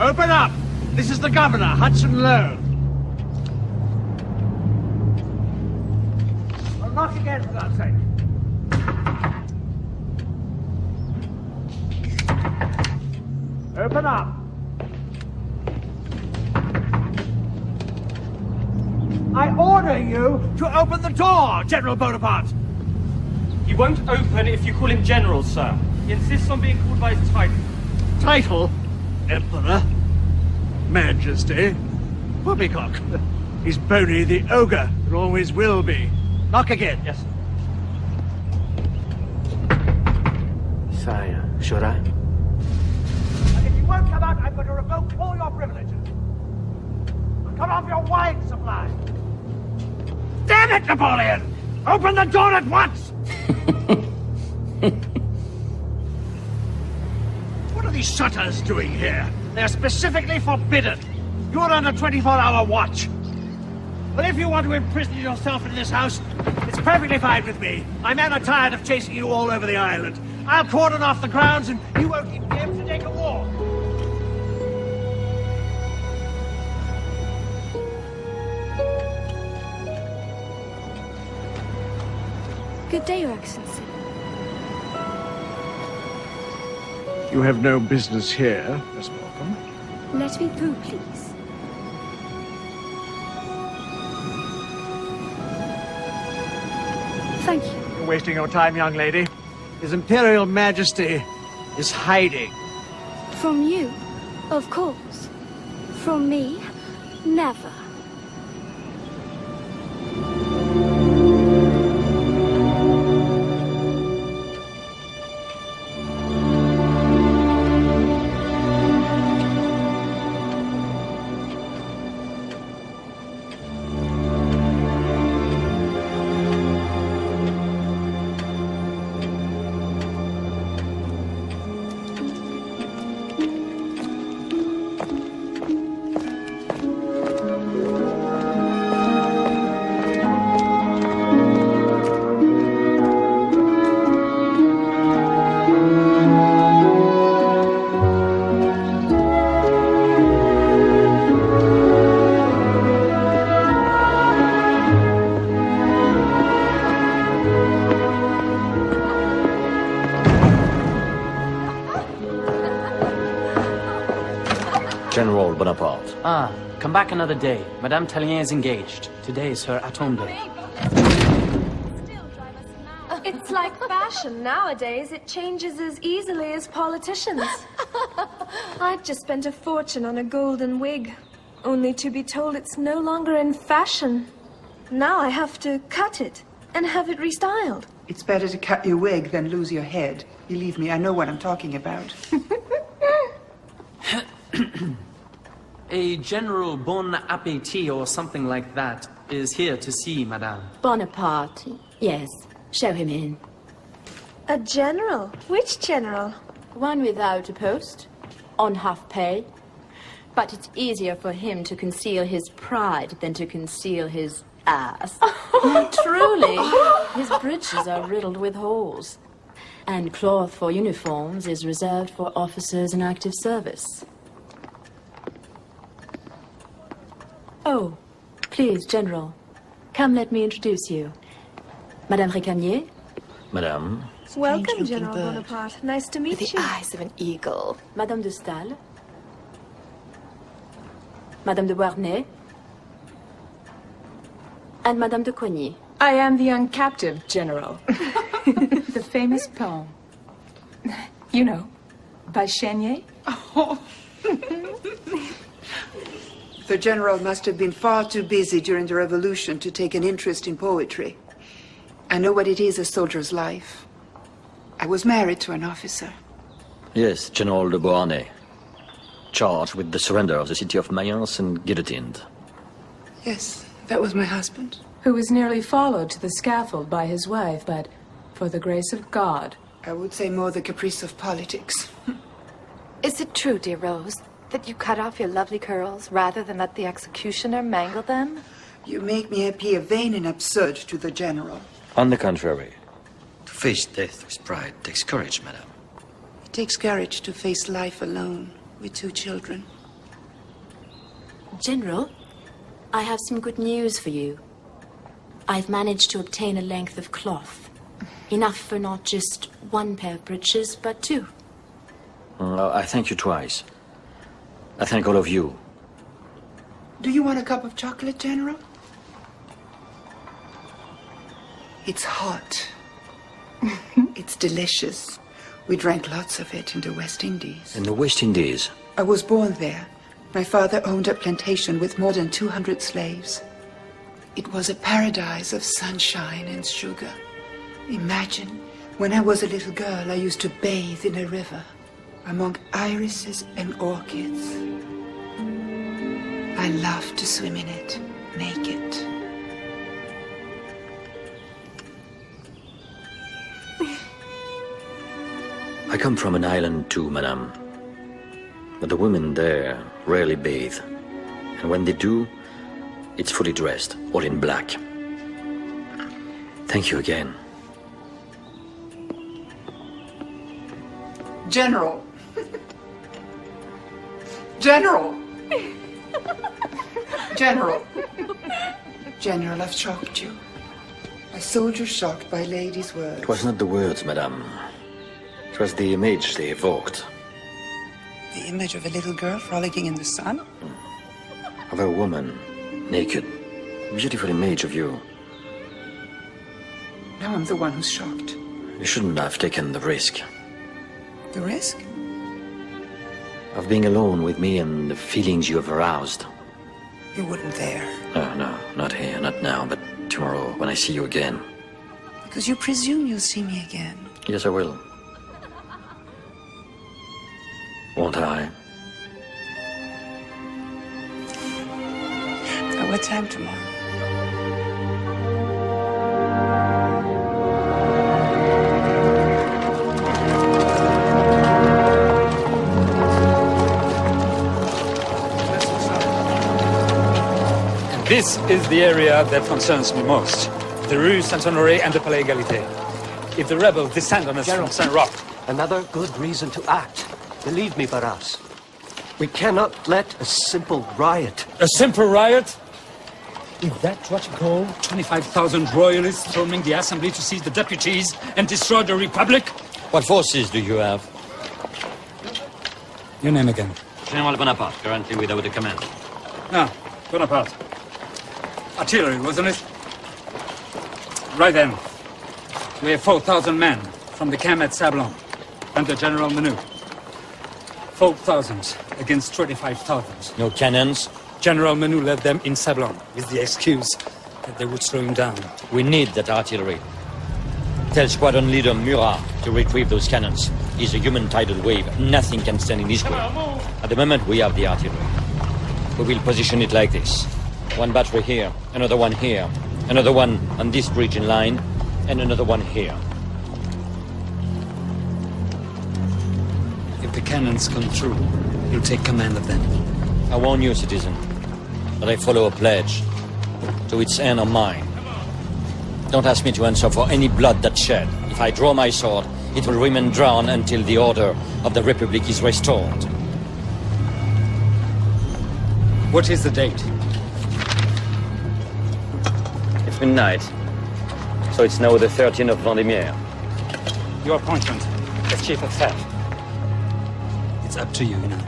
Open up! This is the governor, Hudson Lowe. Well, knock again, for God's sake. Open up. I order you to open the door, General Bonaparte. He won't open if you call him General, sir. He insists on being called by his title. Title? Emperor? Majesty? Poppycock. He's Boney the Ogre, and always will be. Knock again. Yes, sir. Sire, should I? And if you won't come out, I'm going to revoke all your privileges. I'll cut off your wine supply. Damn it, Napoleon! Open the door at once! What are these shutters doing here? They're specifically forbidden. You're on a 24-hour watch. But if you want to imprison yourself in this house, it's perfectly fine with me. My men are tired of chasing you all over the island. I'll cordon off the grounds and you won't even be able to take a walk. Good day, Your Excellency. You have no business here, Miss Malcolm. Let me through, please. Thank you. You're wasting your time, young lady. His Imperial Majesty is hiding. From you, of course. From me, never. General Bonaparte. Ah, come back another day. Madame Tallien is engaged. Today is her at-home day. It's like fashion nowadays. It changes as easily as politicians. I've just spent a fortune on a golden wig, only to be told it's no longer in fashion. Now I have to cut it and have it restyled. It's better to cut your wig than lose your head. Believe me, I know what I'm talking about. A General Bon Appetit or something like that is here to see Madame. Bonaparte. Yes, show him in. A general? Which general? One without a post, on half pay. But it's easier for him to conceal his pride than to conceal his ass. Truly, his breeches are riddled with holes. And cloth for uniforms is reserved for officers in active service. Oh, please, General. Come, let me introduce you. Madame Récamier. Madame. Welcome, General Bonaparte. Nice to meet With you. the eyes of an eagle. Madame de Staël. Madame de Beauharnais. And Madame de Coigny. I am the young captive, General. The famous poem. You know, by Chenier. Oh. The general must have been far too busy during the revolution to take an interest in poetry. I know what it is, a soldier's life. I was married to an officer. Yes, General de Beauharnais. Charged with the surrender of the city of Mayence and guillotined. Yes, that was my husband. Who was nearly followed to the scaffold by his wife, but for the grace of God. I would say more the caprice of politics. Is it true, dear Rose, that you cut off your lovely curls rather than let the executioner mangle them? You make me appear vain and absurd to the general. On the contrary. To face death with pride takes courage, madame. It takes courage to face life alone with 2 children. General, I have some good news for you. I've managed to obtain a length of cloth. Enough for not just one pair of breeches, but two. I thank you twice. I thank all of you. Do you want a cup of chocolate, General? It's hot. It's delicious. We drank lots of it in the West Indies. In the West Indies? I was born there. My father owned a plantation with more than 200 slaves. It was a paradise of sunshine and sugar. Imagine, when I was a little girl, I used to bathe in a river among irises and orchids. I loved to swim in it, naked. I come from an island too, madame. But the women there rarely bathe. And when they do, it's fully dressed, all in black. Thank you again. General. General. General. General, I've shocked you. A soldier shocked by ladies' words. It was not the words, madame. It was the image they evoked. The image of a little girl frolicking in the sun? Of a woman, naked. Beautiful image of you. Now I'm the one who's shocked. You shouldn't have taken the risk. The risk? Of being alone with me and the feelings you have aroused. You wouldn't there. Oh, no, not here, not now, but tomorrow when I see you again. Because you presume you'll see me again. Yes, I will. Won't I? At what time tomorrow? This is the area that concerns me most. The Rue Saint-Honoré and the Palais Égalité. If the rebels descend on us from Saint-Roch... Another good reason to act. Believe me, Barras. We cannot let a simple riot... A simple riot? If that's what you call 25,000 royalists storming the assembly to seize the deputies and destroy the republic? What forces do you have? Your name again? General Bonaparte, currently without a command. No, Bonaparte. Artillery, wasn't it? Right then. We have 4,000 men from the camp at Sablon under General Menou. 4,000 against 25,000. No cannons? General Menou led them in Sablon with the excuse that they would slow him down. We need that artillery. Tell squadron leader Murat to retrieve those cannons. He's a human tidal wave. Nothing can stand in his way. At the moment, we have the artillery. We will position it like this. One battery here, another one here, another one on this bridge in line, and another one here. If the cannons come through, you'll take command of them. I warn you, citizen, that I follow a pledge. To its end or mine. Don't ask me to answer for any blood that's shed. If I draw my sword, it will remain drawn until the order of the Republic is restored. What is the date? It's midnight, so it's now the 13th of Vendémiaire. Your appointment as chief of staff. It's up to you now.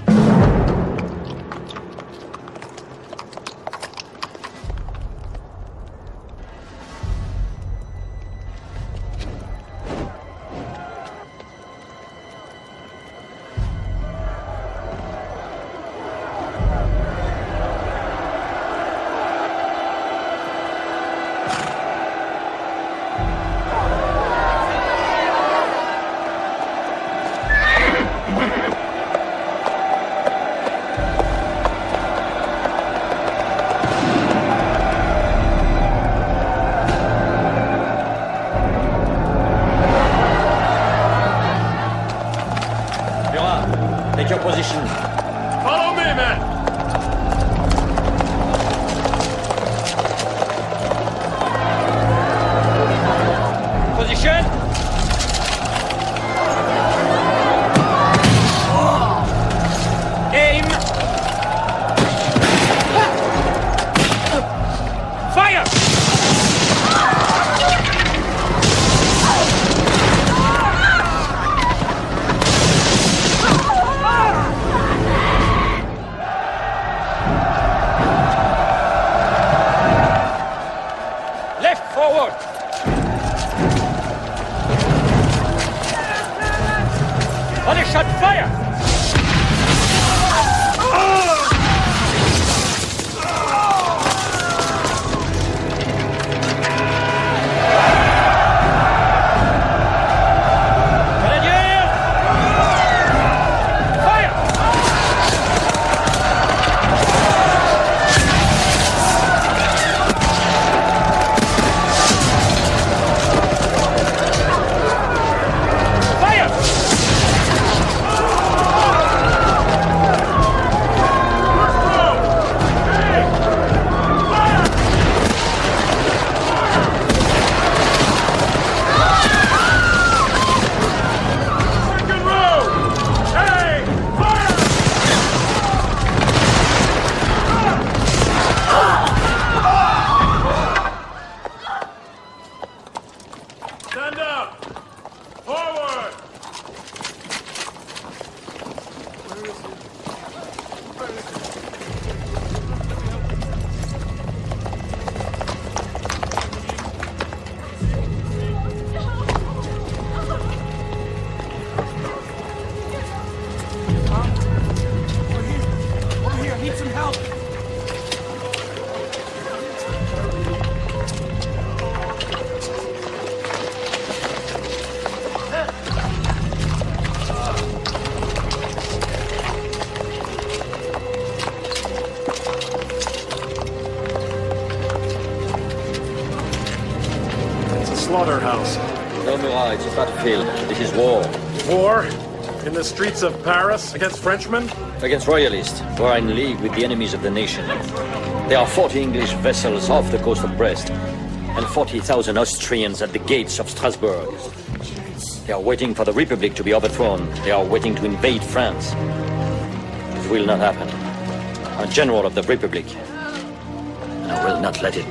Take your position. Follow me, men! Position. Aim. Allez, shot, fire! Slaughterhouse. No, Murat, it's a battlefield. This is war. War? In the streets of Paris? Against Frenchmen? Against royalists, who are in league with the enemies of the nation. There are 40 English vessels off the coast of Brest, and 40,000 Austrians at the gates of Strasbourg. They are waiting for the Republic to be overthrown. They are waiting to invade France. It will not happen. I'm a general of the Republic, and I will not let it.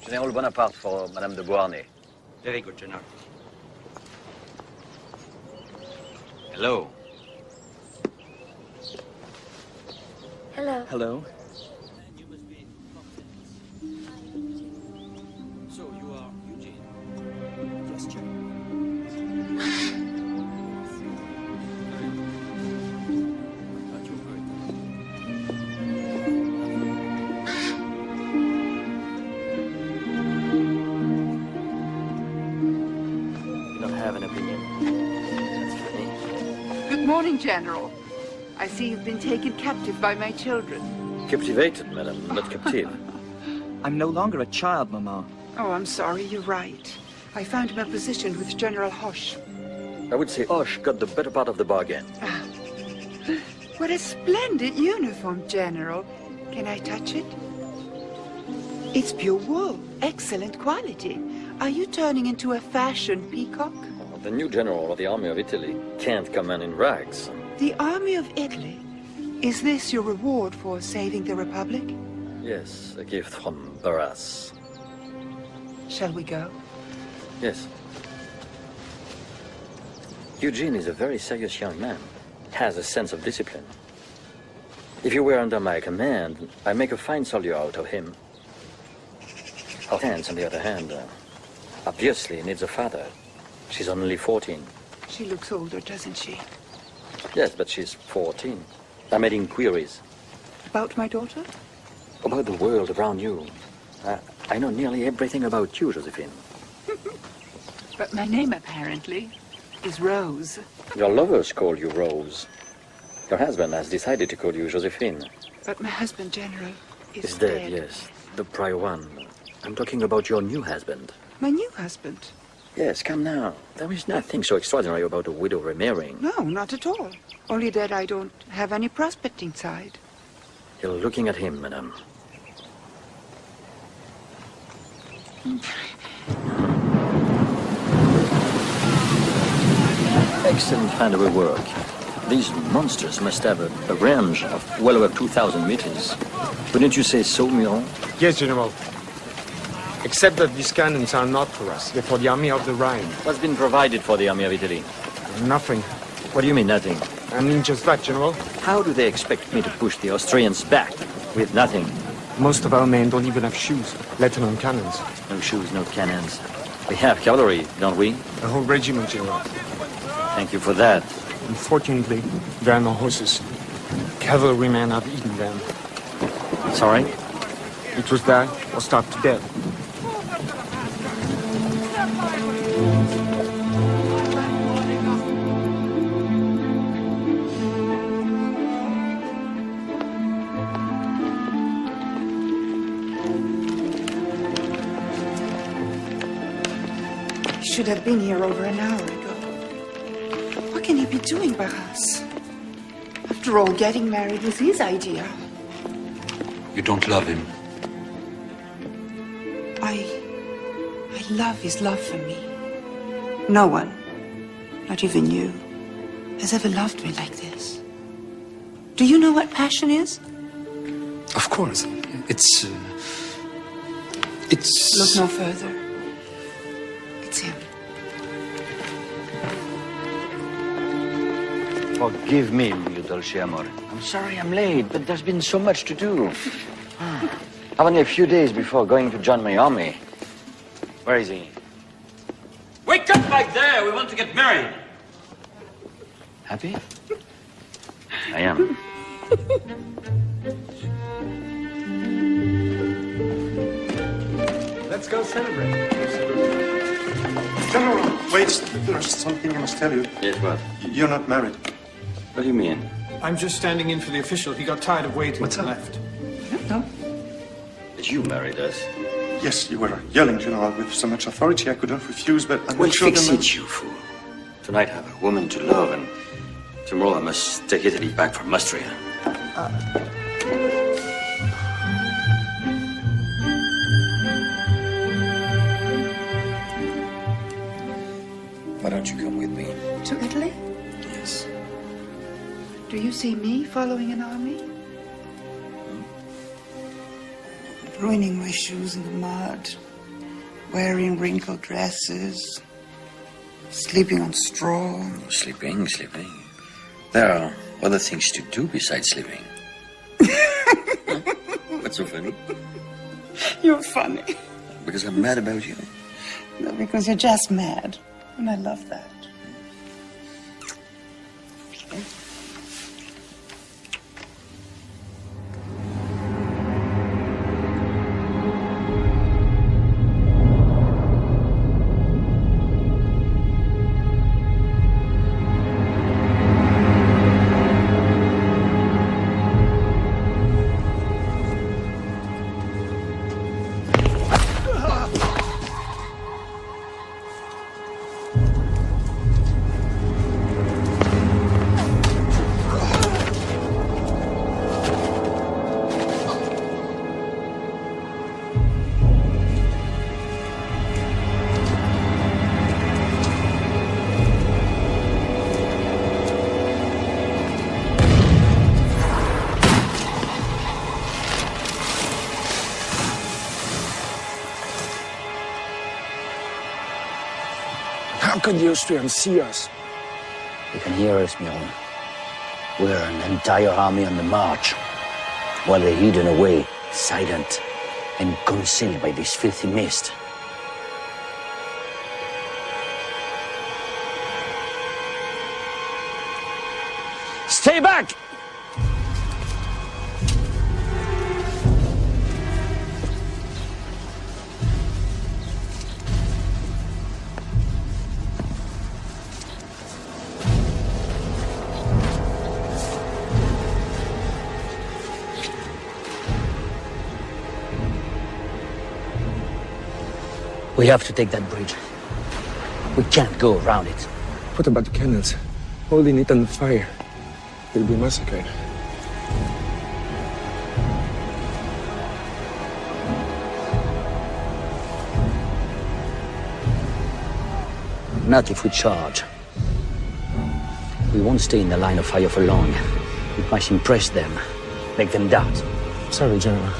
General Bonaparte for Madame de Beauharnais. Very good, General. Hello. Hello. Hello. So, you are Eugene? Yes, General. Good morning, General. I see you've been taken captive by my children. Captivated, madam, not captive. I'm no longer a child, Mama. Oh, I'm sorry, you're right. I found him a position with General Hoche. I would say Hoche got the better part of the bargain. What a splendid uniform, General. Can I touch it? It's pure wool, excellent quality. Are you turning into a fashion peacock? The new general of the army of Italy can't command in rags. The army of Italy? Is this your reward for saving the Republic? Yes, a gift from Barras. Shall we go? Yes. Eugene is a very serious young man, has a sense of discipline. If you were under my command, I'd make a fine soldier out of him. Hortense, on the other hand, obviously needs a father. She's only 14. She looks older, doesn't she? Yes, but she's 14. I made inquiries. About my daughter? About the world around you. I know nearly everything about you, Josephine. But my name, apparently, is Rose. Your lovers call you Rose. Your husband has decided to call you Josephine. But my husband, General, Is dead, yes. The prior one. I'm talking about your new husband. My new husband? Yes, come now. There is nothing so extraordinary about a widow remarrying. No, not at all. Only that I don't have any prospecting side. You're looking at him, madame. Excellent handwork work. These monsters must have a range of well over 2,000 meters. Wouldn't you say so, Miron? Yes, General. Except that these cannons are not for us. They're for the army of the Rhine. What's been provided for the army of Italy? Nothing. What do you mean, nothing? I mean just that, General. How do they expect me to push the Austrians back with nothing? Most of our men don't even have shoes, let alone cannons. No shoes, no cannons. We have cavalry, don't we? A whole regiment, General. Thank you for that. Unfortunately, there are no horses. Cavalrymen have eaten them. Sorry? It was that or starved to death. He should have been here over an hour ago. What can he be doing, Barras? After all, getting married was his idea. You don't love him. I love his love for me. No one, not even you, has ever loved me like this. Do you know what passion is? Of course. It's... Look no further. It's him. Forgive me, mio dolce amore. I'm sorry I'm late, but there's been so much to do. I'm only a few days before going to join my army. Where is he? Wake up back there! We want to get married! Happy? I am. Let's go celebrate. General, wait. There's something I must tell you. Yes, what? You're not married. What do you mean? I'm just standing in for the official. He got tired of waiting and left. No. But you married us. Yes, you were yelling, General, with so much authority I couldn't refuse, but I'm Well, not sure fix the it, you fool. Tonight I have a woman to love, and tomorrow I must take Italy back from Austria. Why don't you come with me? To Italy? Yes. Do you see me following an army? Ruining my shoes in the mud, wearing wrinkled dresses, sleeping on straw. Sleeping. There are other things to do besides sleeping. What's so funny? You're funny. Because I'm mad about you. No, because you're just mad. And I love that. How could the Austrians see us? You can hear us, Miron. We're an entire army on the march, while they're hidden away, silent, and concealed by this filthy mist. Stay back! We have to take that bridge. We can't go around it. What about the cannons? Holding it on fire. They'll be massacred. Not if we charge. We won't stay in the line of fire for long. It might impress them, make them doubt. Sorry, General,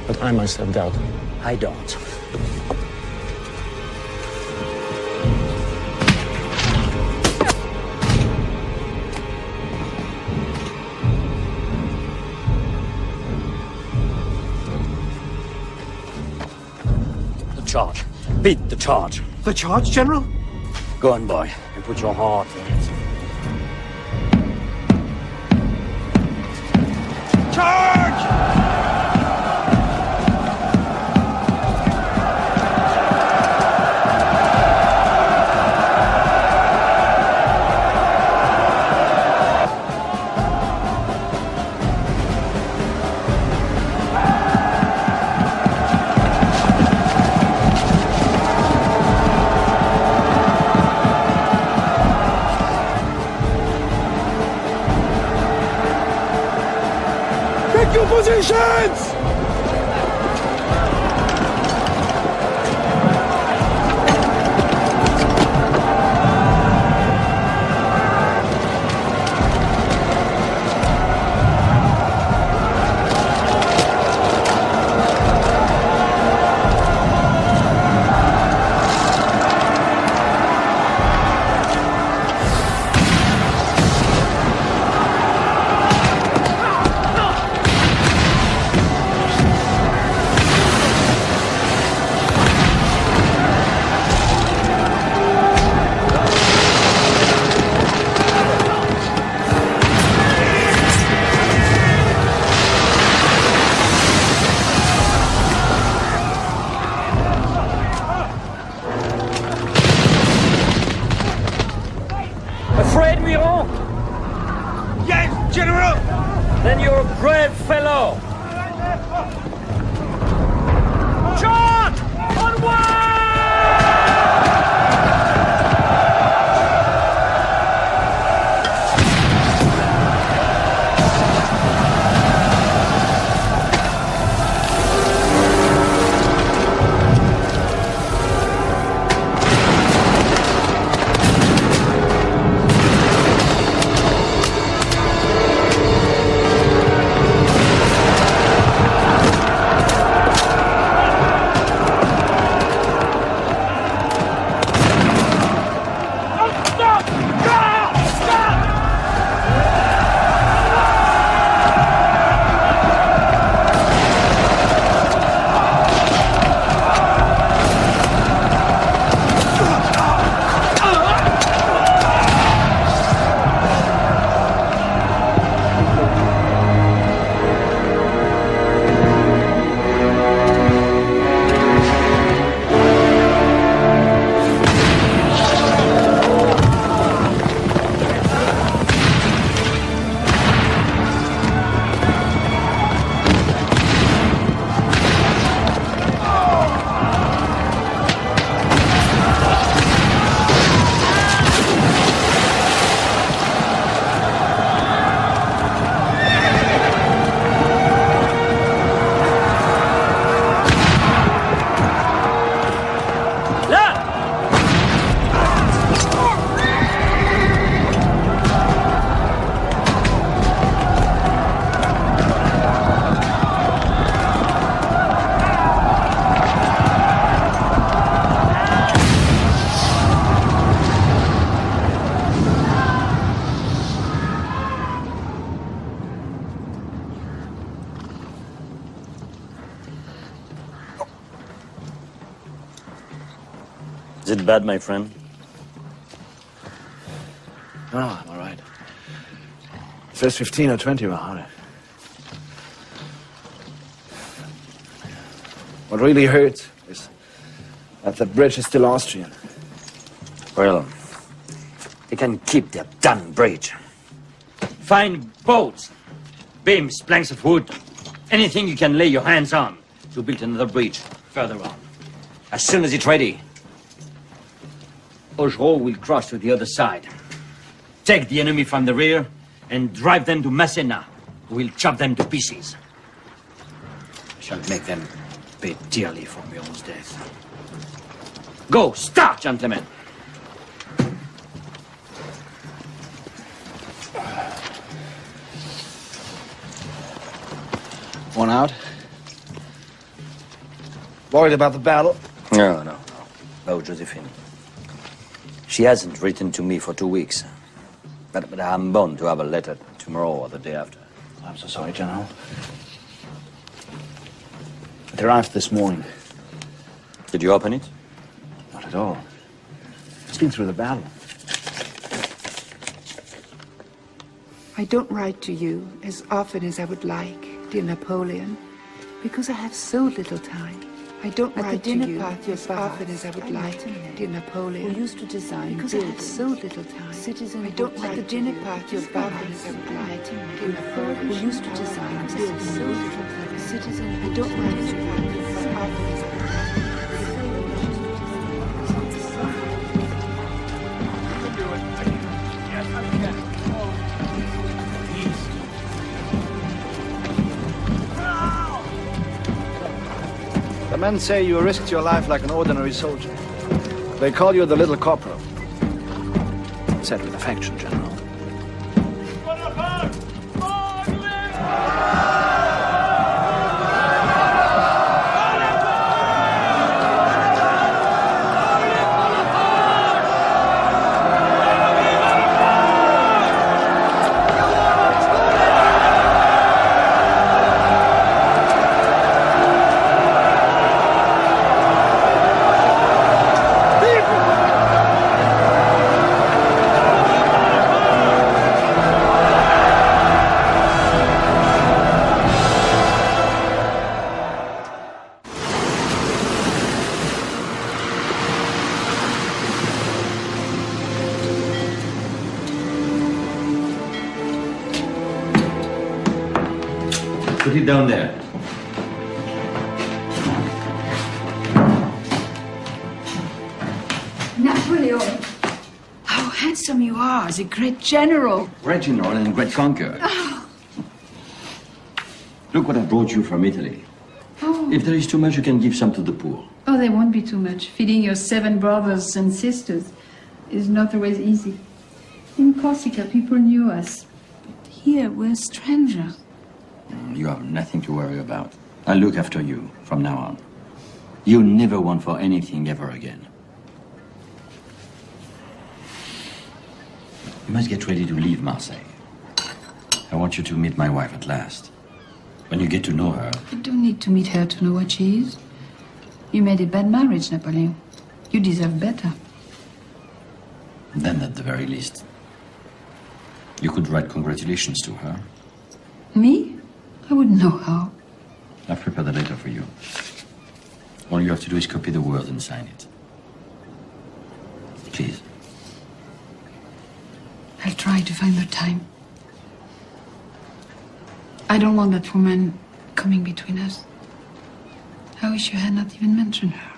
but I myself doubt. I don't. Charge. Beat the charge. The charge, General? Go on, boy, and put your heart in it. Charge! Positions! Afraid, Miron? Yes, General! Then you're a brave fellow. Charge! Onward! it bad, my friend? No, I'm all right. First 15 or 20 were harder. What really hurts is that the bridge is still Austrian. Well, they can keep their damn bridge. Find boats, beams, planks of wood, anything you can lay your hands on to build another bridge further on. As soon as it's ready, Augereau will cross to the other side, take the enemy from the rear, and drive them to Masséna, who will chop them to pieces. I shall make them pay dearly for Muron's death. Go, start, gentlemen! Worn out? Worried about the battle? No, Josephine. She hasn't written to me for 2 weeks. But I'm bound to have a letter tomorrow or the day after. I'm so sorry, General. It arrived this morning. Did you open it? Not at all. It's been through the battle. I don't write to you as often as I would like, dear Napoleon, because I have so little time. I don't write to you as often as I would like, dear Napoleon, who used to design because I have so little time. I don't write the dinner party as often as I would like, dear Napoleon, who used to design because I have so little time. I don't write to you as often as I would The men say you risked your life like an ordinary soldier. They call you the little corporal. Said with affection, General. Put it down there. Napoleon, how handsome you are as a great general. Great general and great conqueror. Oh. Look what I brought you from Italy. Oh. If there is too much, you can give some to the poor. Oh, there won't be too much. Feeding your 7 brothers and sisters is not always easy. In Córsega, people knew us. But here, we're strangers. You have nothing to worry about. I'll look after you from now on. You never want for anything ever again. You must get ready to leave Marseille. I want you to meet my wife at last. When you get to know her... You don't need to meet her to know what she is. You made a bad marriage, Napoleon. You deserve better. Then, at the very least, you could write congratulations to her. Me? I wouldn't know how. I've prepared a letter for you. All you have to do is copy the words and sign it. Please. I'll try to find the time. I don't want that woman coming between us. I wish you had not even mentioned her.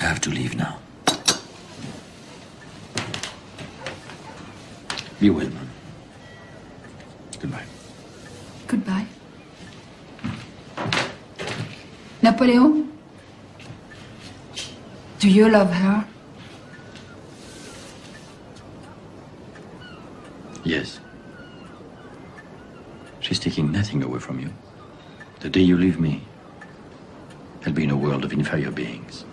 I have to leave now. Be well, man. Goodbye. Goodbye. Napoleon? Do you love her? Yes. She's taking nothing away from you. The day you leave me, I'll be in a world of inferior beings.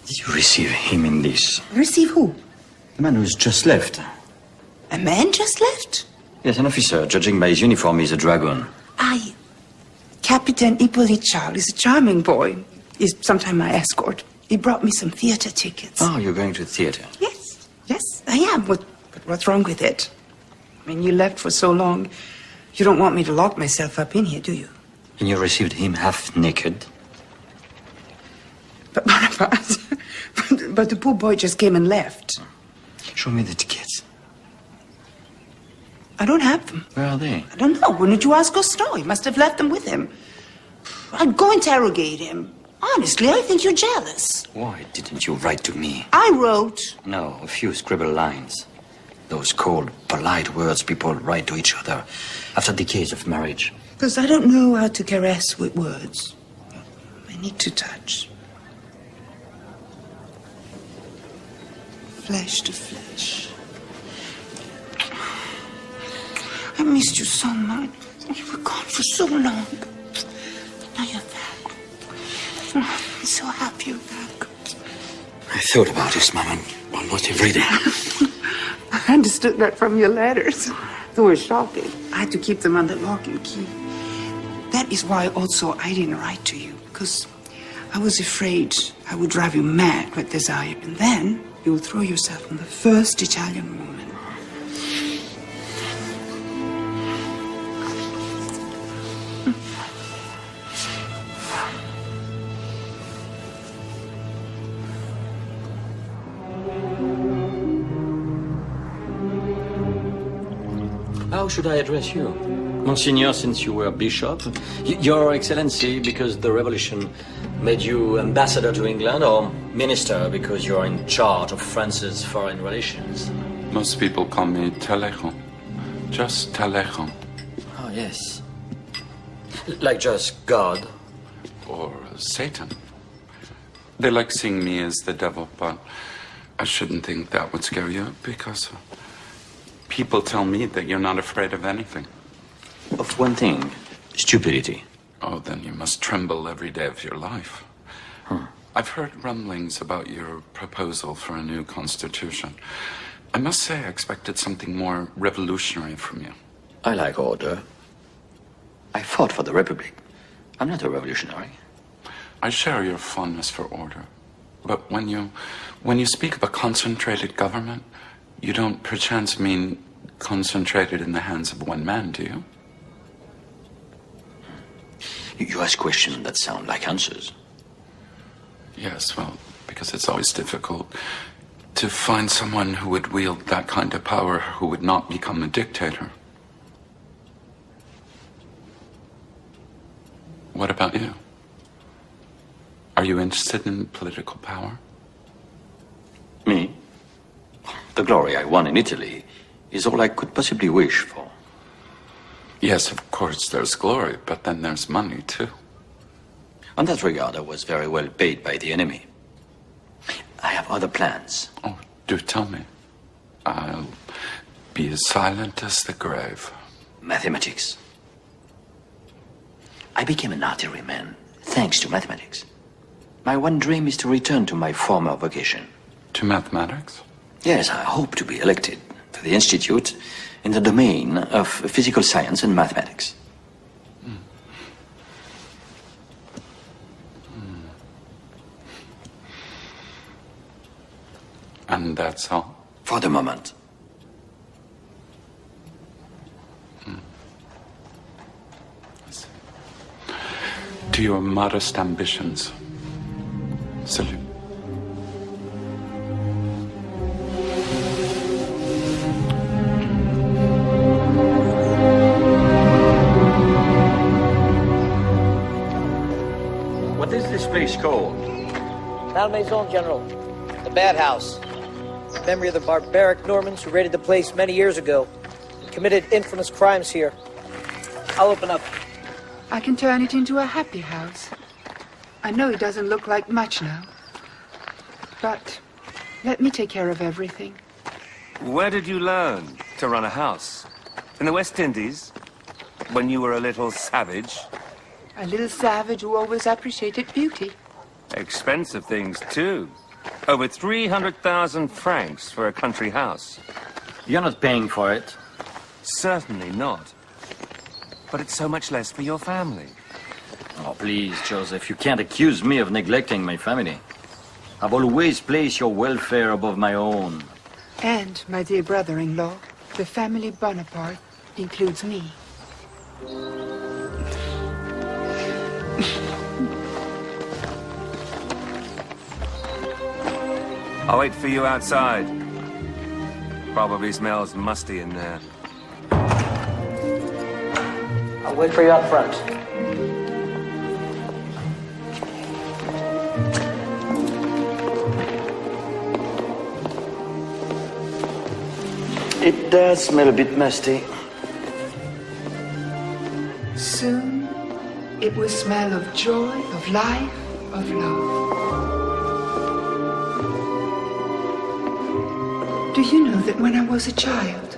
Did you receive him in this? Receive who? The man who's just left. A man just left? Yes, an officer. Judging by his uniform, he's a dragoon. Captain Hippolyte Charles is a charming boy. He's sometime my escort. He brought me some theater tickets. Oh, you're going to the theater? Yes, I am. But what's wrong with it? I mean, you left for so long. You don't want me to lock myself up in here, do you? And you received him half naked? But Bonaparte, but the poor boy just came and left. Show me the tickets. I don't have them. Where are they? I don't know. Why didn't you ask Gaston? He must have left them with him. I'd go interrogate him. Honestly, I think you're jealous. Why didn't you write to me? I wrote. No, a few scribbled lines. Those cold, polite words people write to each other after decades of marriage. Because I don't know how to caress with words. I need to touch. Flesh to flesh. I missed you so much. You were gone for so long. Now you're back. I'm so happy you're back. I thought about this moment almost every day. I understood that from your letters. They were shocking. I had to keep them under lock and key. That is why also I didn't write to you, because I was afraid I would drive you mad with desire. And then you will throw yourself on the first Italian woman. How should I address you? Monsignor, since you were bishop, Your Excellency, because the revolution made you ambassador to England, or minister, because you're in charge of France's foreign relations? Most people call me Talleyrand. Just Talleyrand. Oh, yes. Like just God. Or Satan. They like seeing me as the devil, but I shouldn't think that would scare you, because people tell me that you're not afraid of anything. Of one thing, stupidity. Oh, then you must tremble every day of your life. I've heard rumblings about your proposal for a new constitution. I must say I expected something more revolutionary from you. I like order. I fought for the Republic. I'm not a revolutionary. I share your fondness for order. But when you speak of a concentrated government, you don't perchance mean concentrated in the hands of one man, do you? You ask questions that sound like answers. Yes, well, because it's always difficult to find someone who would wield that kind of power who would not become a dictator. What about you? Are you interested in political power? Me? The glory I won in Italy is all I could possibly wish for. Yes, of course, there's glory, but then there's money, too. On that regard, I was very well paid by the enemy. I have other plans. Oh, do tell me. I'll be as silent as the grave. Mathematics. I became an artilleryman thanks to mathematics. My one dream is to return to my former vocation. To mathematics? Yes, I hope to be elected to the Institute in the domain of physical science and mathematics. And that's all? For the moment. To your modest ambitions, salute. What is this place called? Malmaison, General. The Bad House. Memory of the barbaric Normans who raided the place many years ago and committed infamous crimes here. I'll open up. I can turn it into a happy house. I know it doesn't look like much now. But let me take care of everything. Where did you learn to run a house? In the West Indies? When you were a little savage? A little savage who always appreciated beauty. Expensive things, too. Over 300,000 francs for a country house. You're not paying for it. Certainly not. But it's so much less for your family. Oh, please, Joseph, you can't accuse me of neglecting my family. I've always placed your welfare above my own. And, my dear brother-in-law, the family Bonaparte includes me. I'll wait for you outside. Probably smells musty in there. I'll wait for you out front. It does smell a bit musty. Soon, it will smell of joy, of life, of love. Do you know that when I was a child,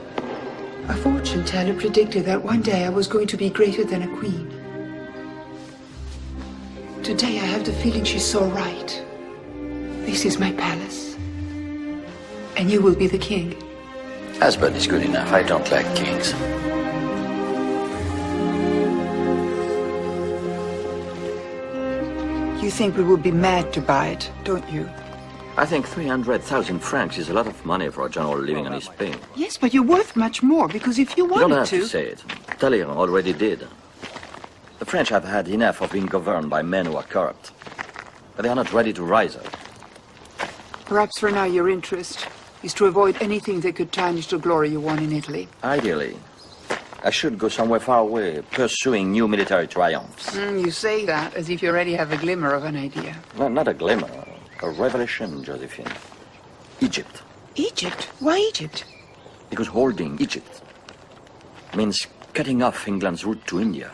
a fortune teller predicted that one day I was going to be greater than a queen? Today I have the feeling she saw right. This is my palace. And you will be the king. Husband is good enough. I don't like kings. You think we would be mad to buy it, don't you? I think 300,000 francs is a lot of money for a general living on his pay. Yes, but you're worth much more, because if you You wanted don't have to say it. Talleyrand already did. The French have had enough of being governed by men who are corrupt. But they are not ready to rise up. Perhaps for now your interest is to avoid anything that could tarnish the glory you won in Italy. Ideally, I should go somewhere far away, pursuing new military triumphs. You say that as if you already have a glimmer of an idea. No, not a glimmer. A revelation, Josephine. Egypt. Egypt? Why Egypt? Because holding Egypt means cutting off England's route to India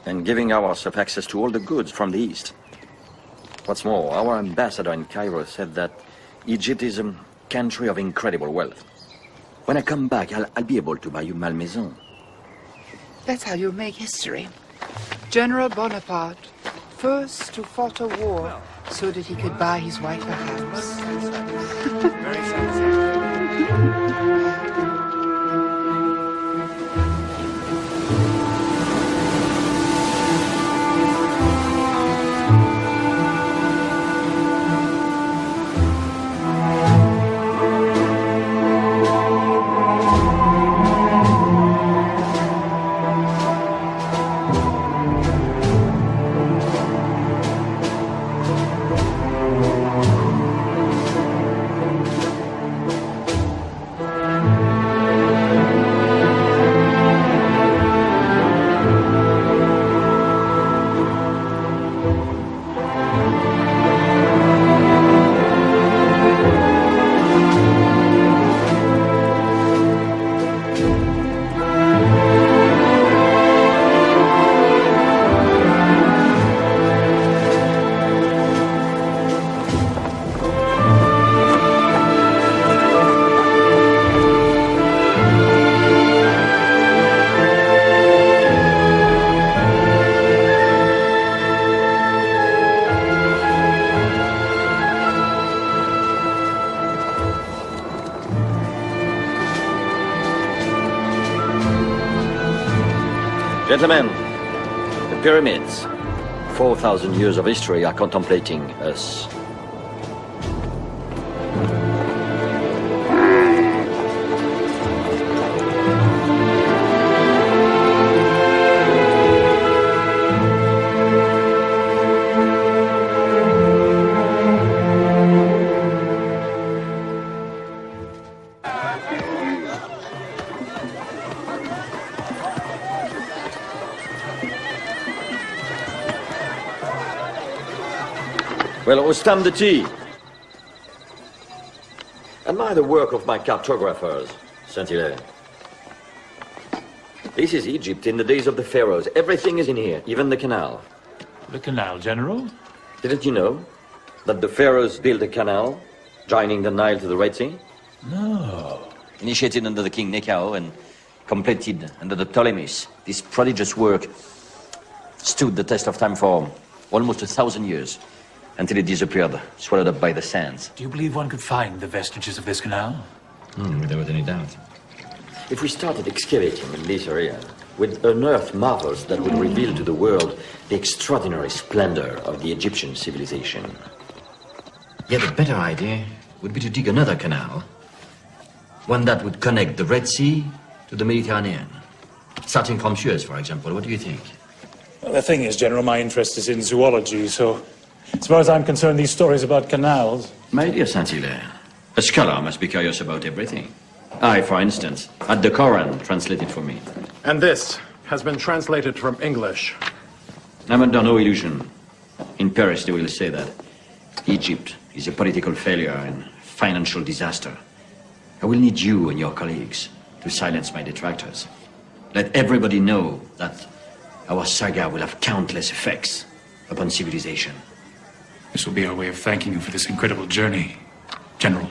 and giving ourselves access to all the goods from the East. What's more, our ambassador in Cairo said that Egypt is a country of incredible wealth. When I come back, I'll be able to buy you Malmaison. That's how you make history. General Bonaparte, first to fought a war so that he could buy his wife a house. Very satisfactory. Gentlemen, the pyramids, 4,000 years of history are contemplating us. Well, Ostam the tea. Admire the work of my cartographers, Saint-Hilaire. This is Egypt in the days of the pharaohs. Everything is in here, even the canal. The canal, General? Didn't you know that the pharaohs built a canal joining the Nile to the Red Sea? No. Initiated under the King Necao and completed under the Ptolemies, this prodigious work stood the test of time for almost 1,000 years, until it disappeared, swallowed up by the sands. Do you believe one could find the vestiges of this canal? Without any doubt. If we started excavating in this area, we'd unearth marvels that would reveal to the world the extraordinary splendor of the Egyptian civilization. Yet a better idea would be to dig another canal, one that would connect the Red Sea to the Mediterranean. Starting from Suez, for example. What do you think? Well, the thing is, General, my interest is in zoology, so as far as I'm concerned, these stories about canals... My dear Saint-Hilaire, a scholar must be curious about everything. I, for instance, had the Koran translated for me. And this has been translated from English. I'm under no illusion. In Paris, they will say that Egypt is a political failure and financial disaster. I will need you and your colleagues to silence my detractors. Let everybody know that our saga will have countless effects upon civilization. This will be our way of thanking you for this incredible journey, General.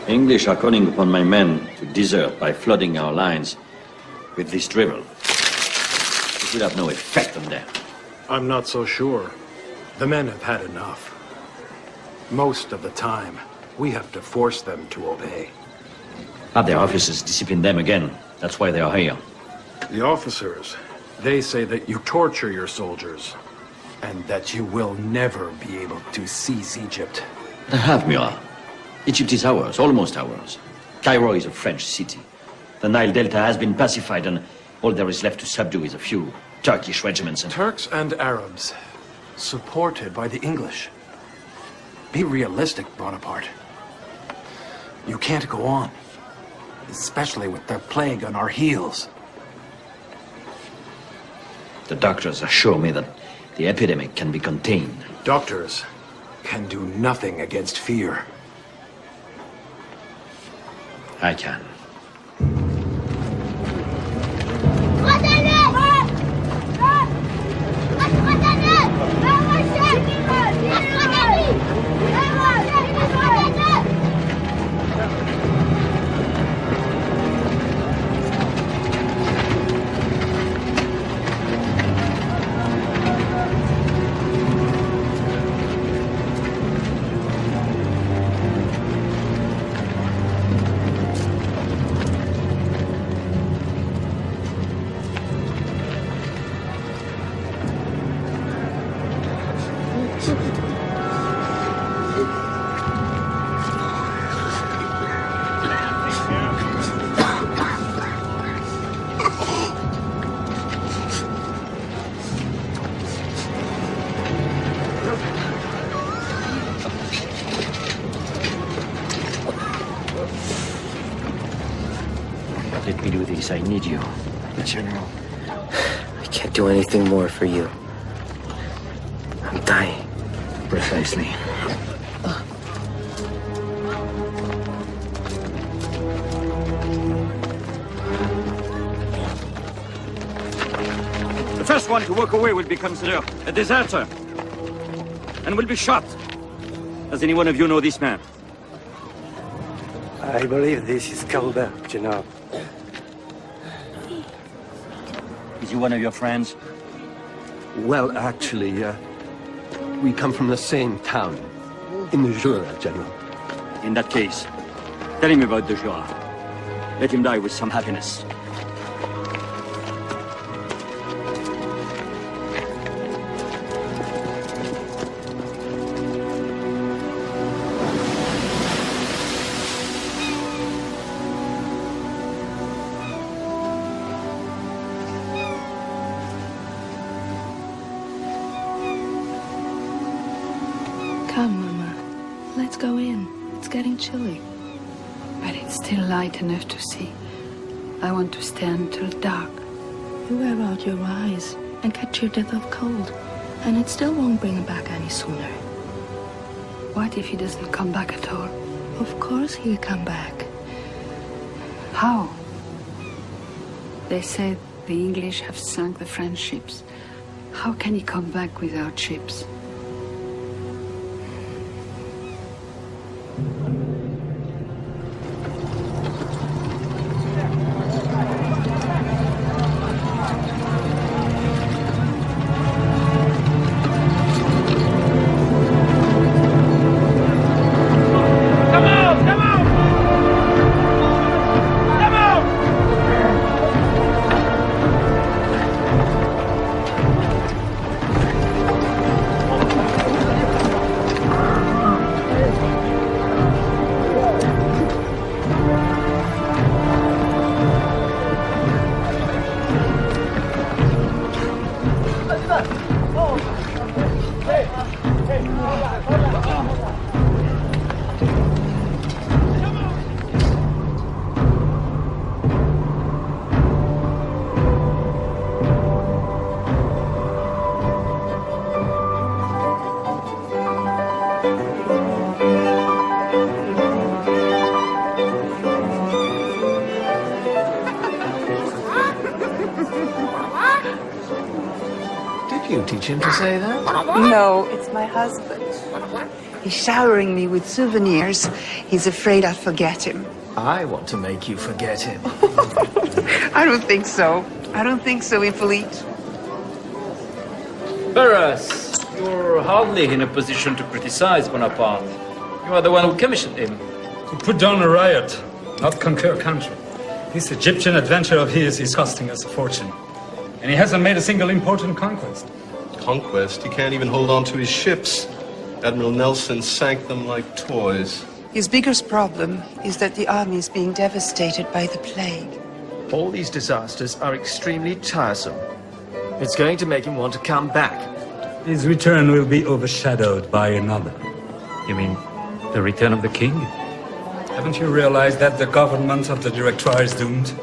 English are calling upon my men to desert by flooding our lines with this drivel. It will have no effect on them. I'm not so sure. The men have had enough. Most of the time, we have to force them to obey. Have their officers discipline them again. That's why they are here. The officers, they say that you torture your soldiers, and that you will never be able to seize Egypt. They have, Murat. Egypt is ours, almost ours. Cairo is a French city. The Nile Delta has been pacified, and all there is left to subdue is a few Turkish regiments and... Turks and Arabs, supported by the English. Be realistic, Bonaparte. You can't go on, especially with the plague on our heels. The doctors assure me that the epidemic can be contained. Doctors can do nothing against fear. I can. Let me do this. I need you. General, I can't do anything more for you. I'm dying. Precisely. The first one to walk away will be considered a deserter and will be shot. Does any one of you know this man? I believe this is Colbert, General. Is he one of your friends? Well, actually, we come from the same town, in the Jura, General. In that case, tell him about the Jura. Let him die with some happiness. Come, Mama. Let's go in. It's getting chilly. But it's still light enough to see. I want to stand till dark. You wear out your eyes and catch your death of cold, and it still won't bring him back any sooner. What if he doesn't come back at all? Of course he'll come back. How? They say the English have sunk the French ships. How can he come back without ships? You teach him to say that? No, it's my husband. He's showering me with souvenirs. He's afraid I'll forget him. I want to make you forget him. I don't think so. I don't think so, Hippolyte. Barras, you're hardly in a position to criticize Bonaparte. You are the one who commissioned him. To put down a riot, not conquer a country. This Egyptian adventure of his is costing us a fortune. And he hasn't made a single important conquest. Conquest? He can't even hold on to his ships. Admiral Nelson sank them like toys. His biggest problem is that the army is being devastated by the plague. All these disasters are extremely tiresome. It's going to make him want to come back. His return will be overshadowed by another. You mean the return of the king? Haven't you realized that the government of the Directoire is doomed?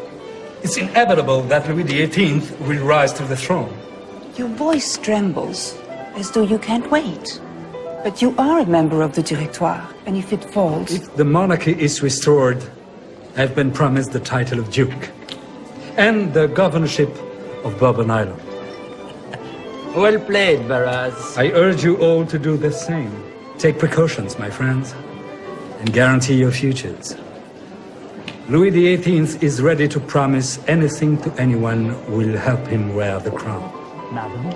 It's inevitable that Louis XVIII will rise to the throne. Your voice trembles, as though you can't wait. But you are a member of the Directoire, and if it falls... If the monarchy is restored, I've been promised the title of Duke. And the governorship of Bourbon Island. Well played, Barras. I urge you all to do the same. Take precautions, my friends, and guarantee your futures. Louis XVIII is ready to promise anything to anyone who will help him wear the crown. Madam?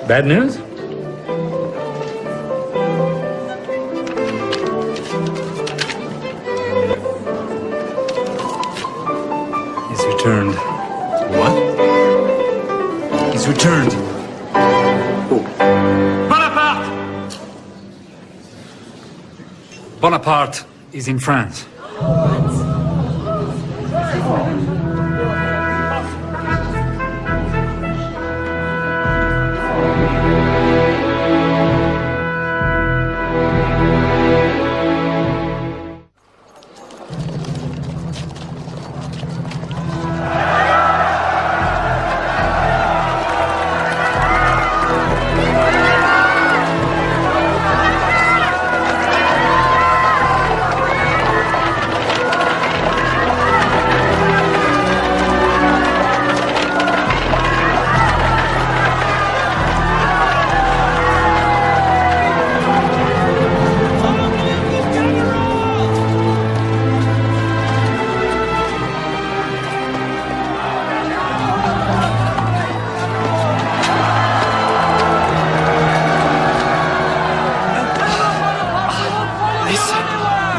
Bad news? He's returned. What? He's returned. Bonaparte! Bonaparte is in France.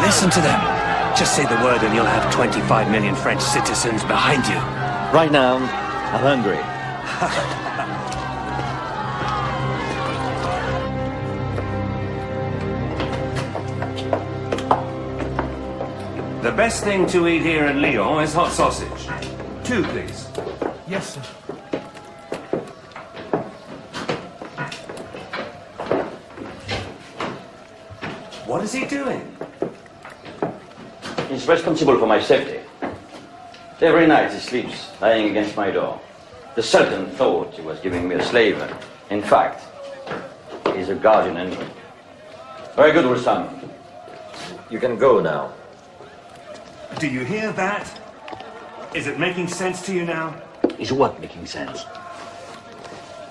Listen to them. Just say the word and you'll have 25 million French citizens behind you. Right now, I'm hungry. The best thing to eat here in Lyon is hot sausage. 2, please. Yes, sir. What is he doing? He's responsible for my safety. Every night he sleeps lying against my door. The Sultan thought he was giving me a slave. In fact, he's a guardian angel. Very good, Rustam. You can go now. Do you hear that? Is it making sense to you now? Is what making sense?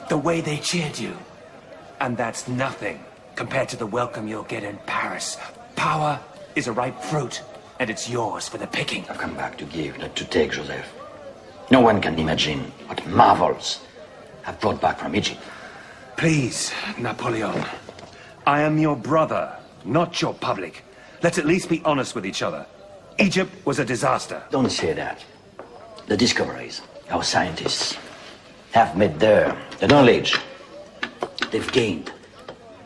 The way they cheered you. And that's nothing compared to the welcome you'll get in Paris. Power is a ripe fruit, and it's yours for the picking. I've come back to give, not to take, Joseph. No one can imagine what marvels I've brought back from Egypt. Please, Napoleon. I am your brother, not your public. Let's at least be honest with each other. Egypt was a disaster. Don't say that. The discoveries, our scientists have made there, the knowledge they've gained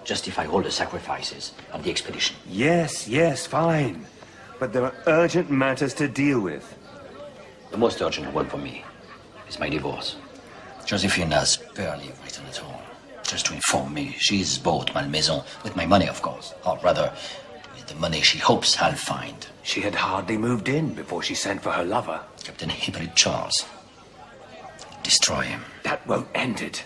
justify all the sacrifices of the expedition. Yes, yes, fine. But there are urgent matters to deal with. The most urgent one for me is my divorce. Josephine has barely written at all. Just to inform me, she's bought Malmaison with my money, of course. Or rather, with the money she hopes I'll find. She had hardly moved in before she sent for her lover. Captain Hippolyte Charles. Destroy him. That won't end it.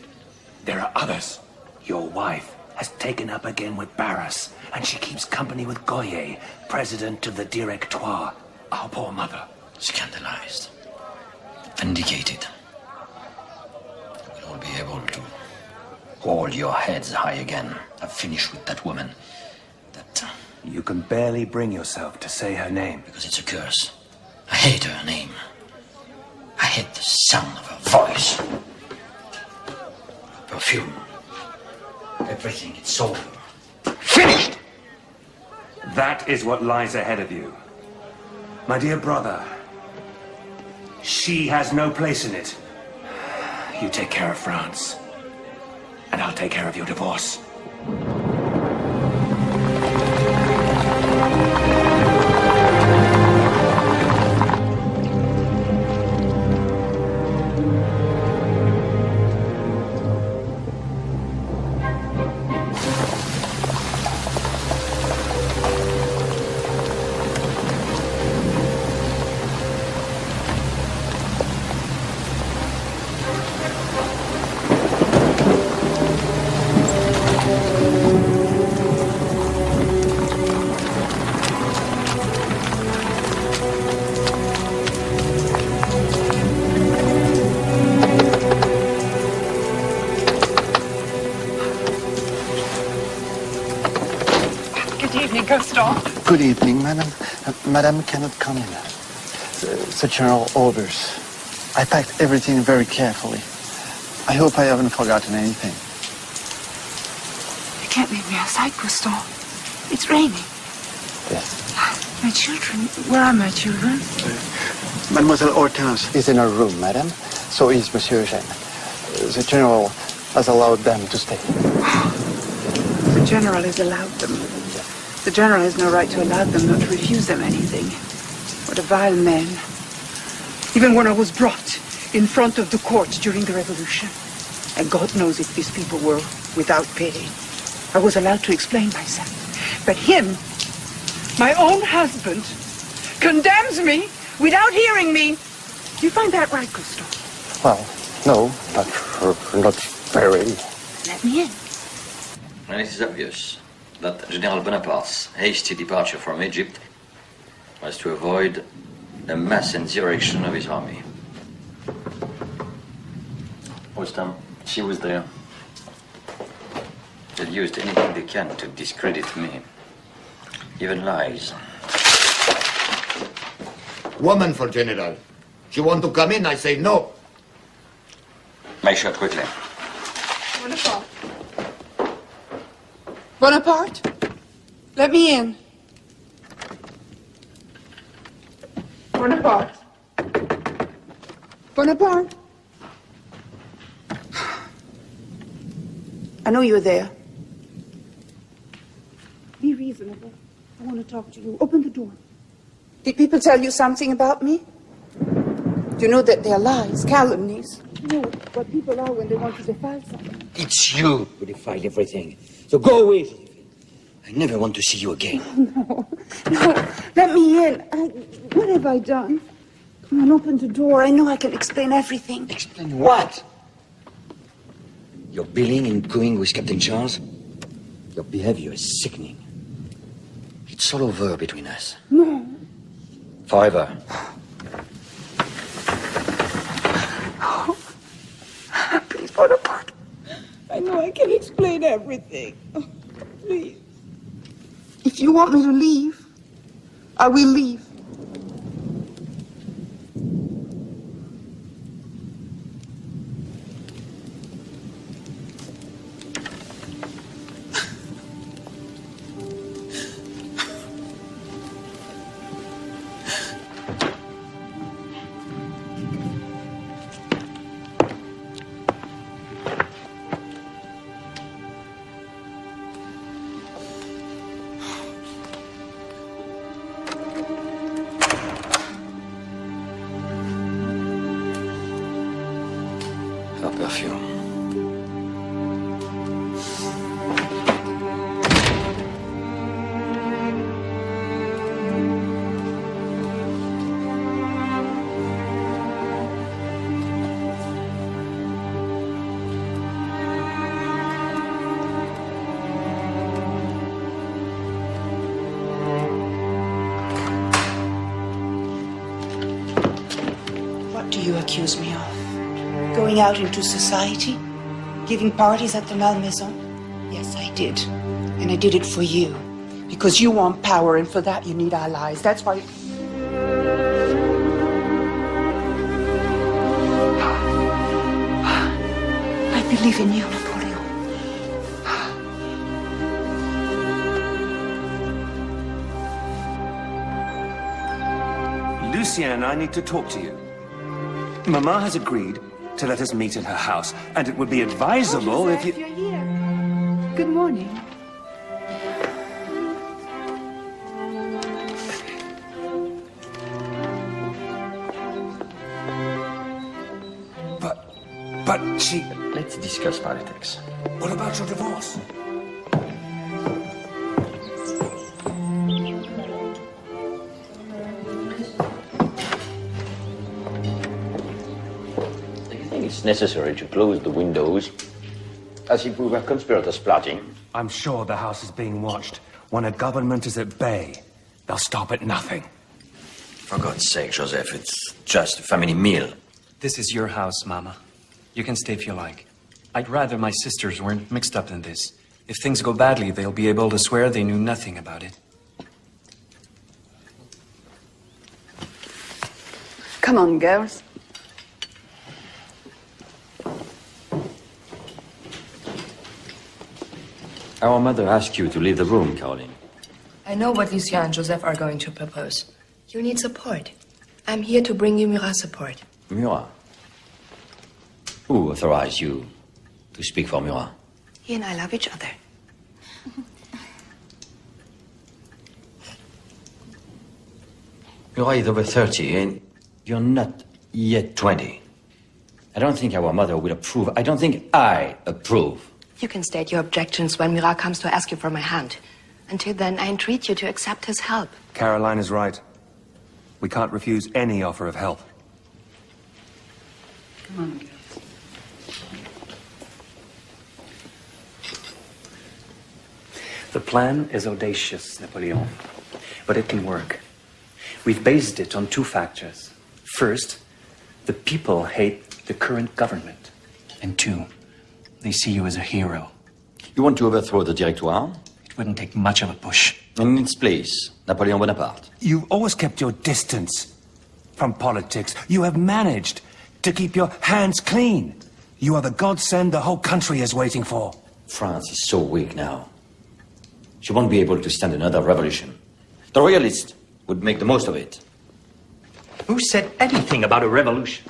There are others. Your wife has taken up again with Barras, and she keeps company with Goyer, president of the Directoire, our poor mother. Scandalized. Vindicated. We'll all be able to hold your heads high again. I've finished with that woman. You can barely bring yourself to say her name. Because it's a curse. I hate her name. I hate the sound of her voice. Her perfume. Everything, it's over. Finished! That is what lies ahead of you. My dear brother, she has no place in it. You take care of France, and I'll take care of your divorce. Good evening, madam. Madam cannot come in. The general orders. I packed everything very carefully. I hope I haven't forgotten anything. You can't leave me outside, Gaston. It's raining. Yes. My children. Where are my children? Mademoiselle Hortense is in her room, madam. So is Monsieur Eugène. The general has allowed them to stay. The general has allowed them. The general has no right to allow them, nor to refuse them anything. What a vile man. Even when I was brought in front of the court during the revolution, and God knows if these people were without pity, I was allowed to explain myself. But him, my own husband, condemns me without hearing me. Do you find that right, Gaston? Well, no, not very. Let me in. And it is obvious that General Bonaparte's hasty departure from Egypt was to avoid a mass insurrection of his army. Rustam, she was there. They've used anything they can to discredit me. Even lies. Woman for general. She want to come in, I say no. My shot quickly. Bonaparte. Bonaparte, let me in. Bonaparte. Bonaparte. I know you're there. Be reasonable. I want to talk to you. Open the door. Did people tell you something about me? Do you know that they're lies, calumnies? You know what people are when they want to defile something. It's you who defied everything. So go away, Josephine. I never want to see you again. No, let me in. What have I done? Come on, open the door. I know I can explain everything. Explain what? Your billing and going with Captain Charles? Your behavior is sickening. It's all over between us. No. Forever. Please, Bonaparte. I know I can explain everything. Oh, please. If you want me to leave, I will leave. Perfume. What do you accuse me of? Going out into society? Giving parties at the Malmaison? Yes, I did. And I did it for you. Because you want power, and for that you need allies. That's why... I believe in you, Napoleon. Lucien, I need to talk to you. Mama has agreed to let us meet in her house, and it would be advisable if you... You're here. Good morning. But she... Let's discuss politics. What about your divorce? It's necessary to close the windows, as if we were conspirators plotting. I'm sure the house is being watched. When a government is at bay, they'll stop at nothing. For God's sake, Joseph, it's just a family meal. This is your house, Mama. You can stay if you like. I'd rather my sisters weren't mixed up in this. If things go badly, they'll be able to swear they knew nothing about it. Come on, girls. Our mother asked you to leave the room, Caroline. I know what Lucien and Joseph are going to propose. You need support. I'm here to bring you Murat's support. Murat? Who authorized you to speak for Murat? He and I love each other. Murat is over 30 and you're not yet 20. I don't think our mother will approve. I don't think I approve. You can state your objections when Murat comes to ask you for my hand. Until then, I entreat you to accept his help. Caroline is right. We can't refuse any offer of help. Come on, girls. The plan is audacious, Napoleon, but it can work. We've based it on two factors. First, the people hate the current government. And two, they see you as a hero. You want to overthrow the Directoire? It wouldn't take much of a push. In its place, Napoleon Bonaparte. You've always kept your distance from politics. You have managed to keep your hands clean. You are the godsend the whole country is waiting for. France is so weak now. She won't be able to stand another revolution. The royalists would make the most of it. Who said anything about a revolution?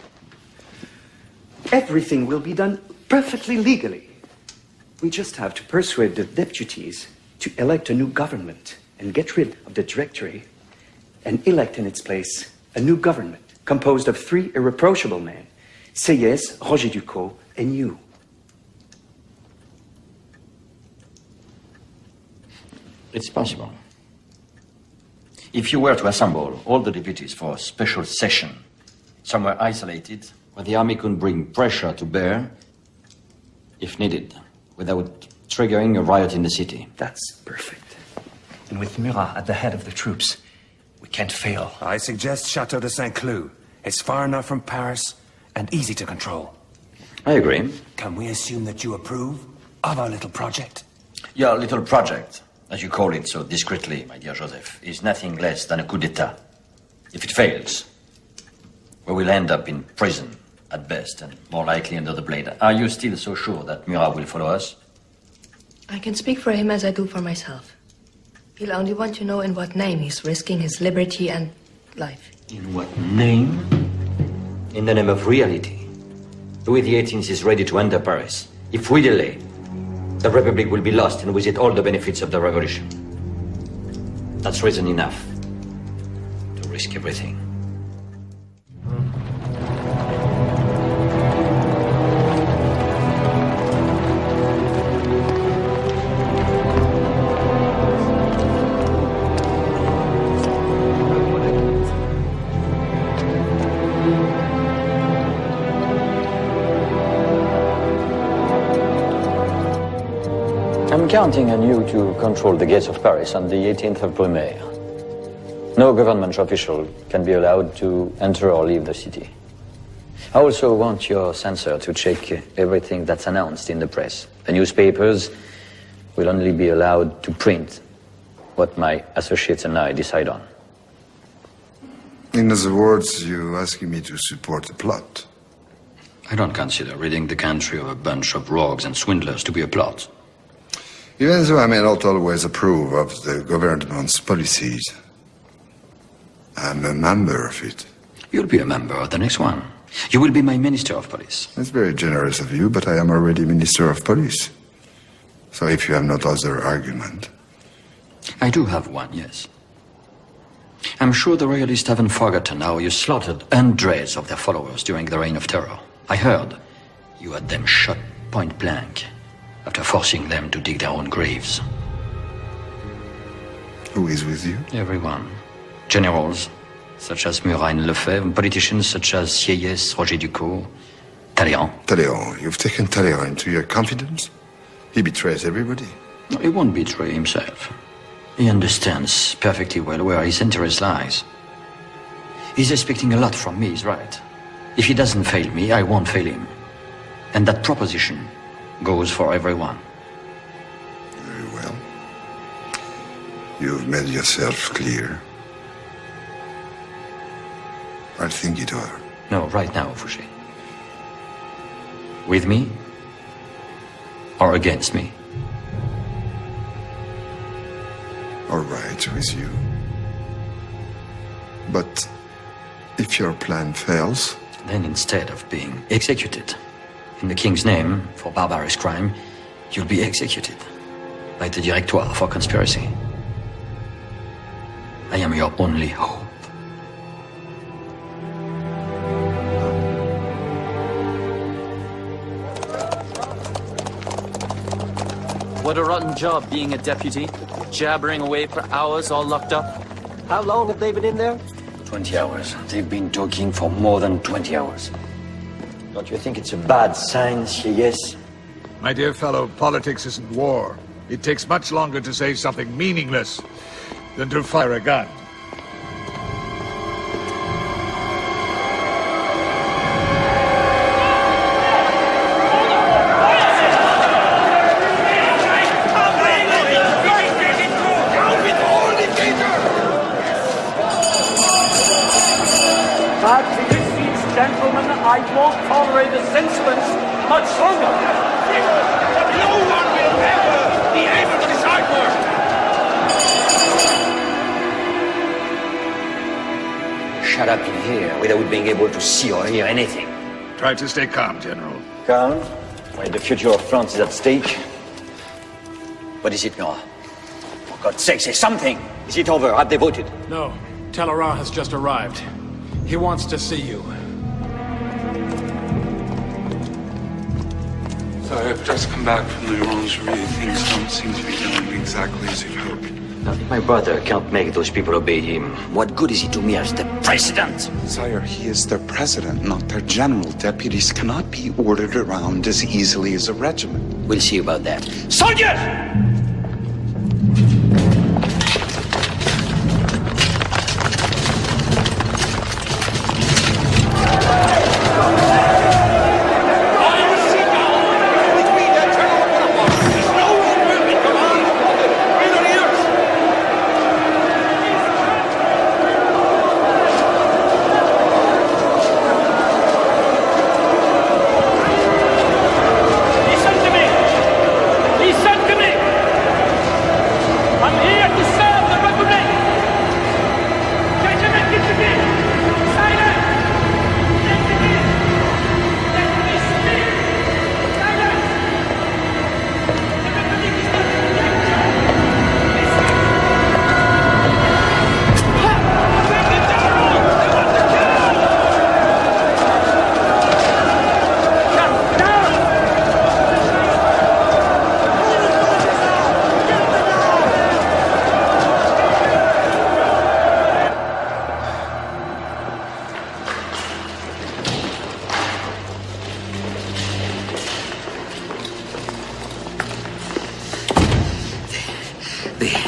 Everything will be done perfectly legally. We just have to persuade the deputies to elect a new government and get rid of the Directory and elect in its place a new government composed of 3 irreproachable men, Sieyès, Roger Ducos, and you. It's possible. If you were to assemble all the deputies for a special session, somewhere isolated, where the army could bring pressure to bear, if needed, without triggering a riot in the city. That's perfect. And with Murat at the head of the troops, we can't fail. I suggest Chateau de Saint-Cloud. It's far enough from Paris and easy to control. I agree. Can we assume that you approve of our little project? Your little project, as you call it so discreetly, my dear Joseph, is nothing less than a coup d'etat. If it fails, we will end up in prison at best, and more likely under the blade. Are you still so sure that Murat will follow us? I can speak for him as I do for myself. He'll only want to know in what name he's risking his liberty and life. In what name? In the name of reality. Louis XVIII is ready to enter Paris. If we delay, the Republic will be lost, and with it all the benefits of the Revolution. That's reason enough to risk everything. I'm counting on you to control the gates of Paris on the 18th of Brumaire. No government official can be allowed to enter or leave the city. I also want your censor to check everything that's announced in the press. The newspapers will only be allowed to print what my associates and I decide on. In other words, you're asking me to support the plot. I don't consider ridding the country of a bunch of rogues and swindlers to be a plot. Even though I may not always approve of the government's policies, I'm a member of it. You'll be a member of the next one. You will be my Minister of Police. That's very generous of you, but I am already Minister of Police. So if you have no other argument... I do have one, yes. I'm sure the royalists haven't forgotten how you slaughtered hundreds of their followers during the Reign of Terror. I heard you had them shot point blank after forcing them to dig their own graves. Who is with you? Everyone. Generals, such as Murat and Lefebvre, politicians such as Sieyès, Roger Ducos, Talleyrand. Talleyrand? You've taken Talleyrand into your confidence? He betrays everybody. No, he won't betray himself. He understands perfectly well where his interest lies. He's expecting a lot from me, he's right. If he doesn't fail me, I won't fail him. And that proposition goes for everyone. Very well. You've made yourself clear. I'll think it over. No, right now, Fouché. With me or against me? All right, with you. But if your plan fails... Then instead of being executed in the king's name for barbarous crime, you'll be executed by the Directoire for conspiracy. I am your only hope. What a rotten job being a deputy, jabbering away for hours all locked up. How long have they been in there? 20 hours. They've been talking for more than 20 hours. Don't you think it's a bad sign, Sieyès? My dear fellow, politics isn't war. It takes much longer to say something meaningless than to fire a gun. Gentlemen, I won't tolerate this insolence much longer. No one will ever be able to decide more. Shut up in here without being able to see or hear anything. Try to stay calm, General. Calm? While the future of France is at stake? What is it, Murat? For God's sake, say something! Is it over? Have they voted? No. Talleyrand has just arrived. He wants to see you. So I've just come back from the Orangerie. Things don't seem to be going exactly as you'd hoped. My brother can't make those people obey him. What good is he to me as the president? Sire, he is their president, not their general. Deputies cannot be ordered around as easily as a regiment. We'll see about that. Soldiers!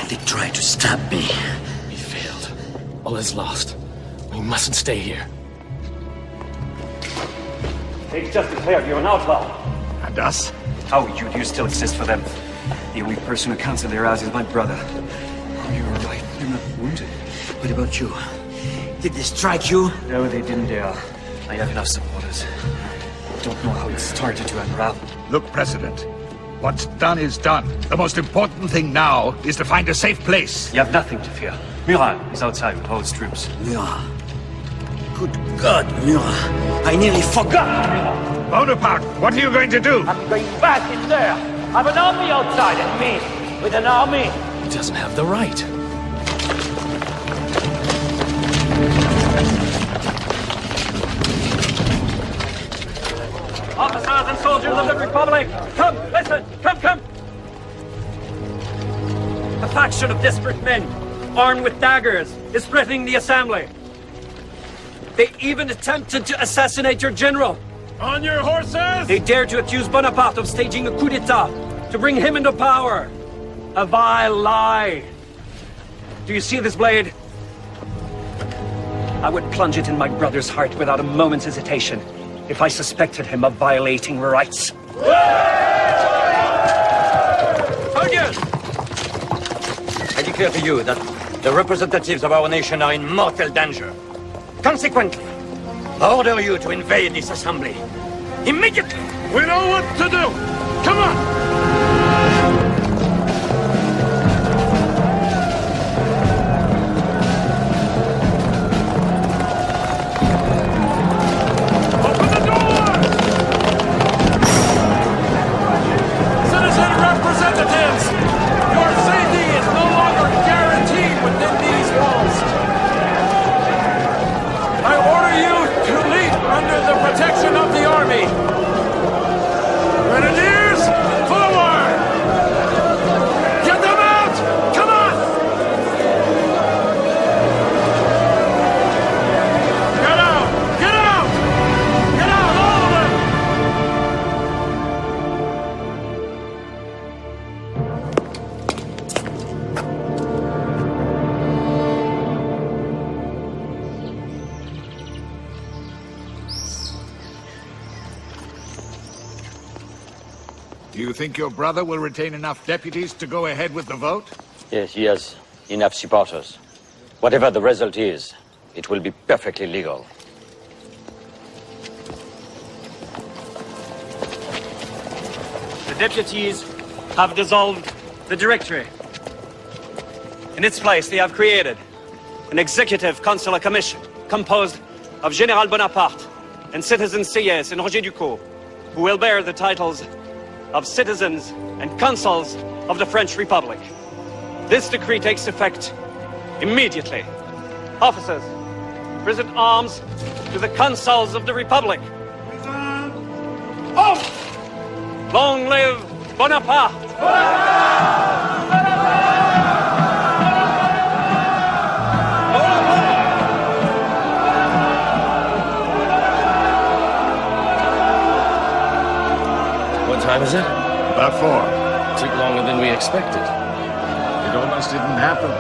They tried to stab me. We failed. All is lost. We mustn't stay here. They've just declared you an outlaw. And us? How you still exist for them? The only person who counts in their eyes is my brother. Oh, you're right. You're not wounded. What about you? Did they strike you? No, they didn't dare. I have enough supporters. I don't know how it started to unravel. Look, President. What's done is done. The most important thing now is to find a safe place. You have nothing to fear. Murat is outside with all his troops. Murat. Good God, Murat. I nearly forgot Murat. Bonaparte, what are you going to do? I'm going back in there. I have an army outside, and me, with an army. He doesn't have the right. Officers and soldiers of the Republic, come, listen, come. A faction of desperate men, armed with daggers, is threatening the assembly. They even attempted to assassinate your general. On your horses! They dared to accuse Bonaparte of staging a coup d'etat to bring him into power. A vile lie. Do you see this blade? I would plunge it in my brother's heart without a moment's hesitation if I suspected him of violating rights. Soldiers! I declare to you that the representatives of our nation are in mortal danger. Consequently, I order you to invade this assembly. Immediately! We know what to do! Come on! Protection of the army! Grenadiers, forward! Get them out! Come on! Get out! Get out! Get out, all of them! Do you think your brother will retain enough deputies to go ahead with the vote? Yes, he has enough supporters. Whatever the result is, it will be perfectly legal. The deputies have dissolved the Directory. In its place, they have created an executive consular commission composed of General Bonaparte and citizen Sieyès and Roger Ducos, who will bear the titles of citizens and consuls of the French Republic. This decree takes effect immediately. Officers, present arms to the consuls of the Republic. Long live Bonaparte! time is it? About 4. Took longer than we expected. It almost didn't happen.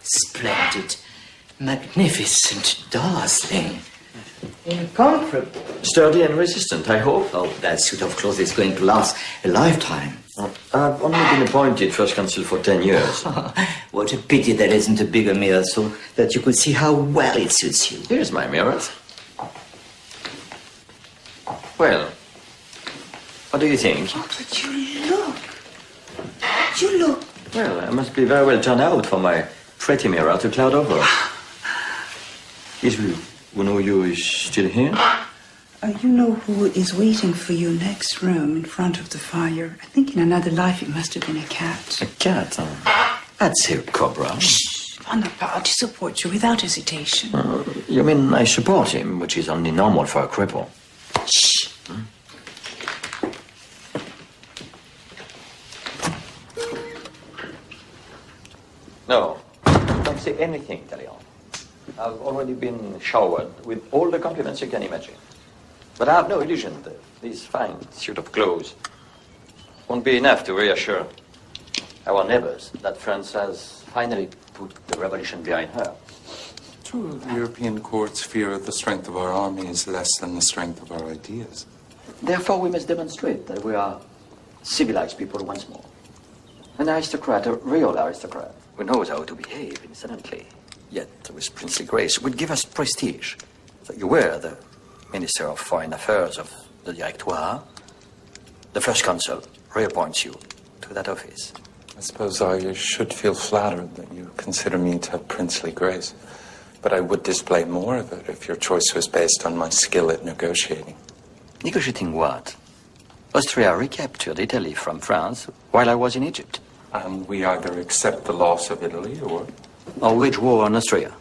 Splendid, magnificent, dazzling. Comfortable. Sturdy and resistant, I hope. Oh, that suit of clothes is going to last a lifetime. I've only been appointed First Consul for 10 years. What a pity there isn't a bigger mirror so that you could see how well it suits you. Here's my mirror. Well, what do you think? Oh, but you look. You look. Well, I must be very well turned out for my pretty mirror to cloud over. Is who know you is still here? You know who is waiting for you next room in front of the fire. I think in another life it must have been a cat. A cat? I'd say a cobra. Shh! Bonaparte supports you without hesitation. You mean I support him, which is only normal for a cripple? Shh! No, don't say anything, Talleyrand. I've already been showered with all the compliments you can imagine. But I have no illusion that this fine suit of clothes won't be enough to reassure our neighbors that France has finally put the revolution behind her. True, the European courts fear the strength of our army is less than the strength of our ideas. Therefore, we must demonstrate that we are civilized people once more. An aristocrat, a real aristocrat, who knows how to behave incidentally, yet with princely grace, would give us prestige. So you were the Minister of Foreign Affairs of the Directoire. The First Consul reappoints you to that office. I suppose I should feel flattered that you consider me to have princely grace. But I would display more of it if your choice was based on my skill at negotiating. Negotiating what? Austria recaptured Italy from France while I was in Egypt. And we either accept the loss of Italy or wage war on Austria.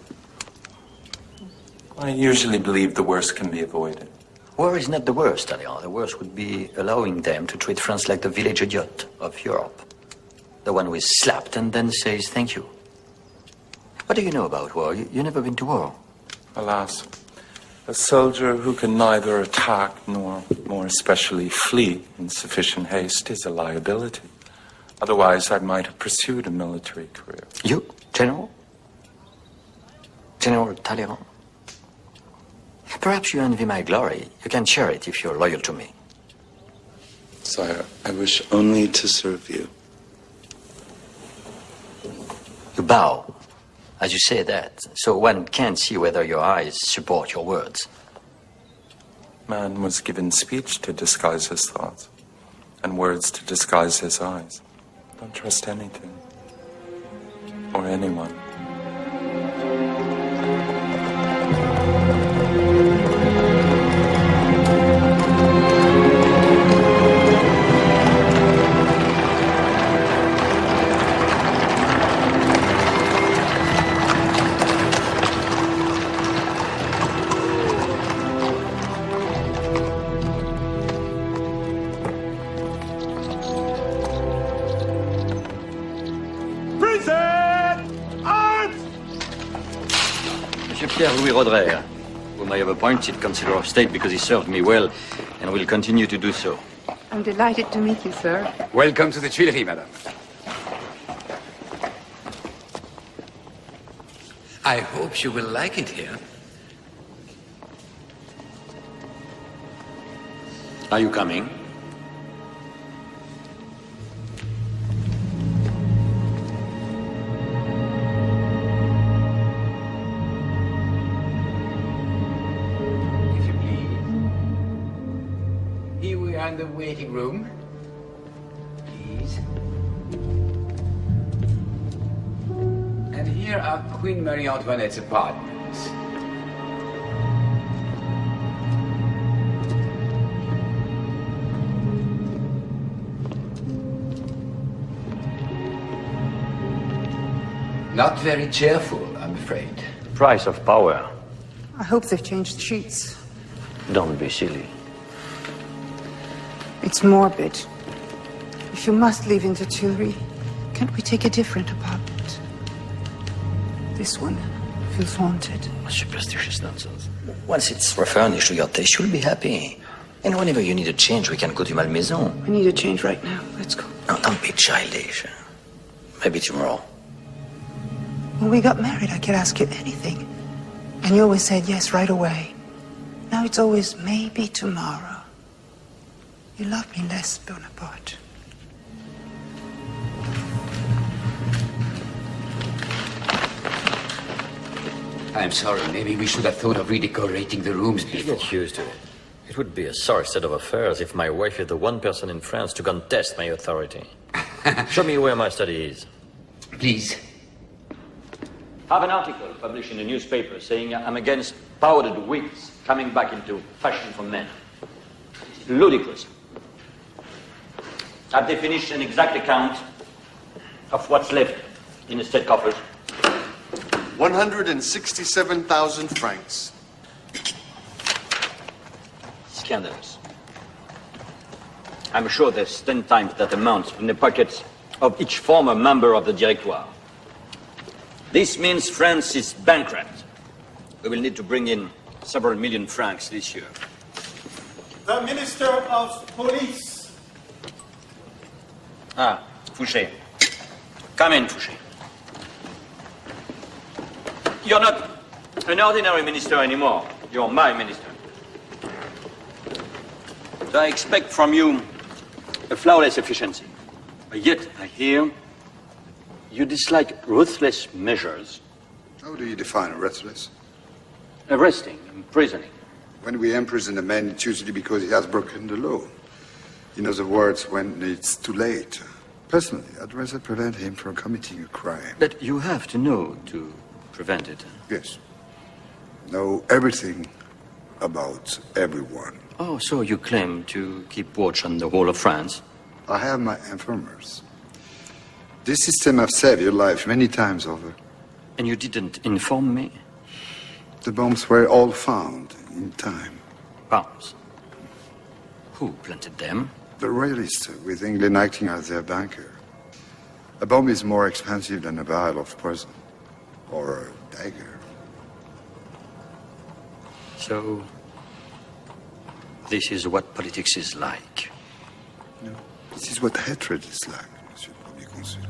I usually believe the worst can be avoided. War is not the worst, Talleyrand. The worst would be allowing them to treat France like the village idiot of Europe. The one who is slapped and then says thank you. What do you know about war? You've never been to war. Alas, a soldier who can neither attack nor, more especially, flee in sufficient haste is a liability. Otherwise, I might have pursued a military career. You, General? General Talleyrand? Perhaps you envy my glory. You can share it if you're loyal to me. Sire, I wish only to serve you. You bow as you say that, so one can't see whether your eyes support your words. Man was given speech to disguise his thoughts, and words to disguise his eyes. Don't trust anything, or anyone. Louis Roderer, whom I have appointed Consular of State because he served me well and will continue to do so. I'm delighted to meet you, sir. Welcome to the Tuileries, madame. I hope you will like it here. Are you coming? In the waiting room, please. And here are Queen Marie Antoinette's apartments. Not very cheerful, I'm afraid. The price of power. I hope they've changed the sheets. Don't be silly. It's morbid. If you must leave in the Tuileries, can't we take a different apartment? This one feels haunted. Superstitious nonsense. Once it's refurnished to your taste, you'll be happy. And whenever you need a change, we can go to Malmaison. I need a change right now. Let's go. No, don't be childish. Maybe tomorrow. When we got married, I could ask you anything. And you always said yes right away. Now it's always maybe tomorrow. You love me less, Bonaparte. I'm sorry. Maybe we should have thought of redecorating the rooms before. Get used to it. It would be a sorry state of affairs if my wife is the one person in France to contest my authority. Show me where my study is. Please. Have an article published in a newspaper saying I'm against powdered wigs coming back into fashion for men. It's ludicrous. Have they finished an exact account of what's left in the state coffers? 167,000 francs. Scandalous. I'm sure there's 10 times that amount in the pockets of each former member of the Directoire. This means France is bankrupt. We will need to bring in several million francs this year. The Minister of Police. Ah, Fouché. Come in, Fouché. You're not an ordinary minister anymore. You're my minister. So I expect from you a flawless efficiency. But yet, I hear you dislike ruthless measures. How do you define ruthless? Arresting, imprisoning. When we imprison a man, it's usually because he has broken the law. In other words, when it's too late. Personally, I'd rather prevent him from committing a crime. But you have to know to prevent it. Yes. Know everything about everyone. Oh, so you claim to keep watch on the whole of France? I have my informers. This system has saved your life many times over. And you didn't inform me? The bombs were all found in time. Bombs? Who planted them? The royalists, with England acting as their banker. A bomb is more expensive than a vial of poison. Or a dagger. So, this is what politics is like. No, this is what hatred is like, Monsieur le Premier Consul.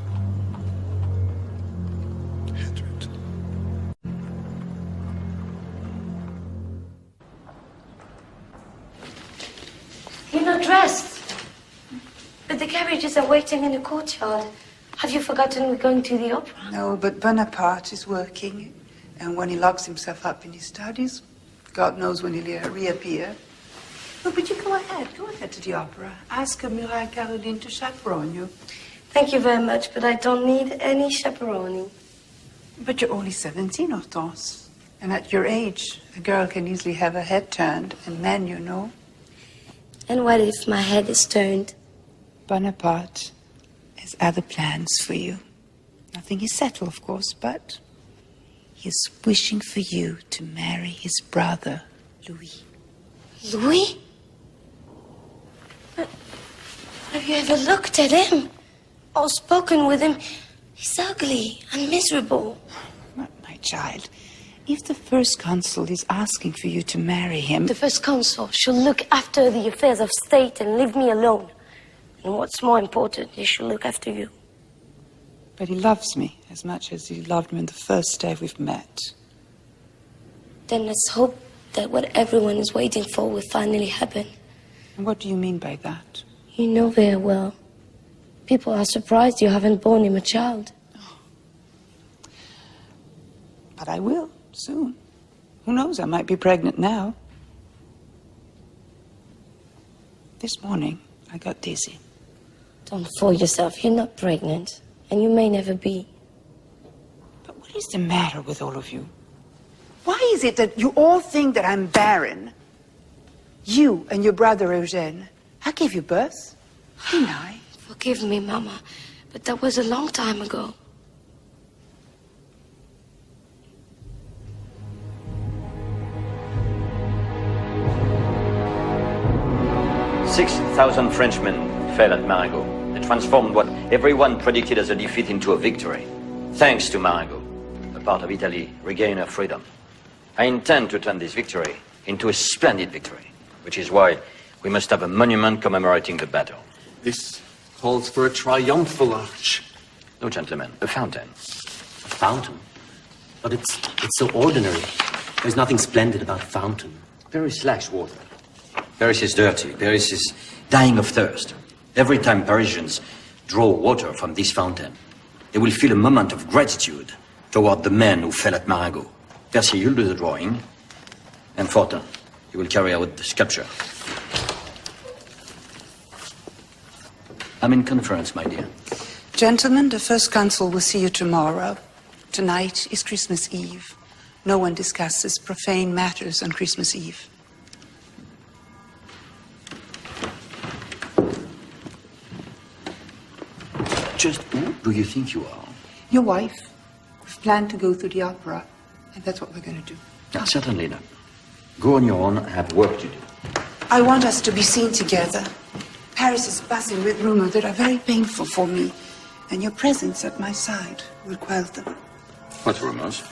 Hatred. You're not dressed. But the carriages are waiting in the courtyard. Have you forgotten we're going to the opera? No, but Bonaparte is working. And when he locks himself up in his studies, God knows when he'll reappear. No, but you go ahead. Go ahead to the opera. Ask Muriel Caroline to chaperone you. Thank you very much, but I don't need any chaperoning. But you're only 17, Hortense. And at your age, a girl can easily have her head turned. And men, you know. And what if my head is turned? Bonaparte has other plans for you. Nothing is settled, of course, but he's wishing for you to marry his brother, Louis. Louis? But have you ever looked at him? Or spoken with him? He's ugly and miserable. My child, if the first consul is asking for you to marry him... The first consul should look after the affairs of state and leave me alone. And what's more important, he should look after you. But he loves me as much as he loved me on the first day we've met. Then let's hope that what everyone is waiting for will finally happen. And what do you mean by that? You know very well. People are surprised you haven't borne him a child. But I will, soon. Who knows, I might be pregnant now. This morning, I got dizzy. Don't fool yourself. You're not pregnant. And you may never be. But what is the matter with all of you? Why is it that you all think that I'm barren? You and your brother Eugène. I gave you birth. Didn't I? Forgive me, Mama, but that was a long time ago. 6,000 Frenchmen fell at Marengo. They transformed what everyone predicted as a defeat into a victory. Thanks to Marengo, a part of Italy regained her freedom. I intend to turn this victory into a splendid victory, which is why we must have a monument commemorating the battle. This calls for a triumphal arch. No, gentlemen, a fountain. A fountain? But it's so ordinary. There's nothing splendid about a fountain. Paris lacks water. Paris is dirty. Paris is dying of thirst. Every time Parisians draw water from this fountain, they will feel a moment of gratitude toward the men who fell at Marengo. Percy, you'll do the drawing. And Fortin, you will carry out the sculpture. I'm in conference, my dear. Gentlemen, the First Consul will see you tomorrow. Tonight is Christmas Eve. No one discusses profane matters on Christmas Eve. Just who do you think you are? Your wife. We've planned to go to the opera, and that's what we're going to do. No, certainly not. Go on your own, I have work to do. I want us to be seen together. Paris is buzzing with rumors that are very painful for me, and your presence at my side will quell them. What rumors?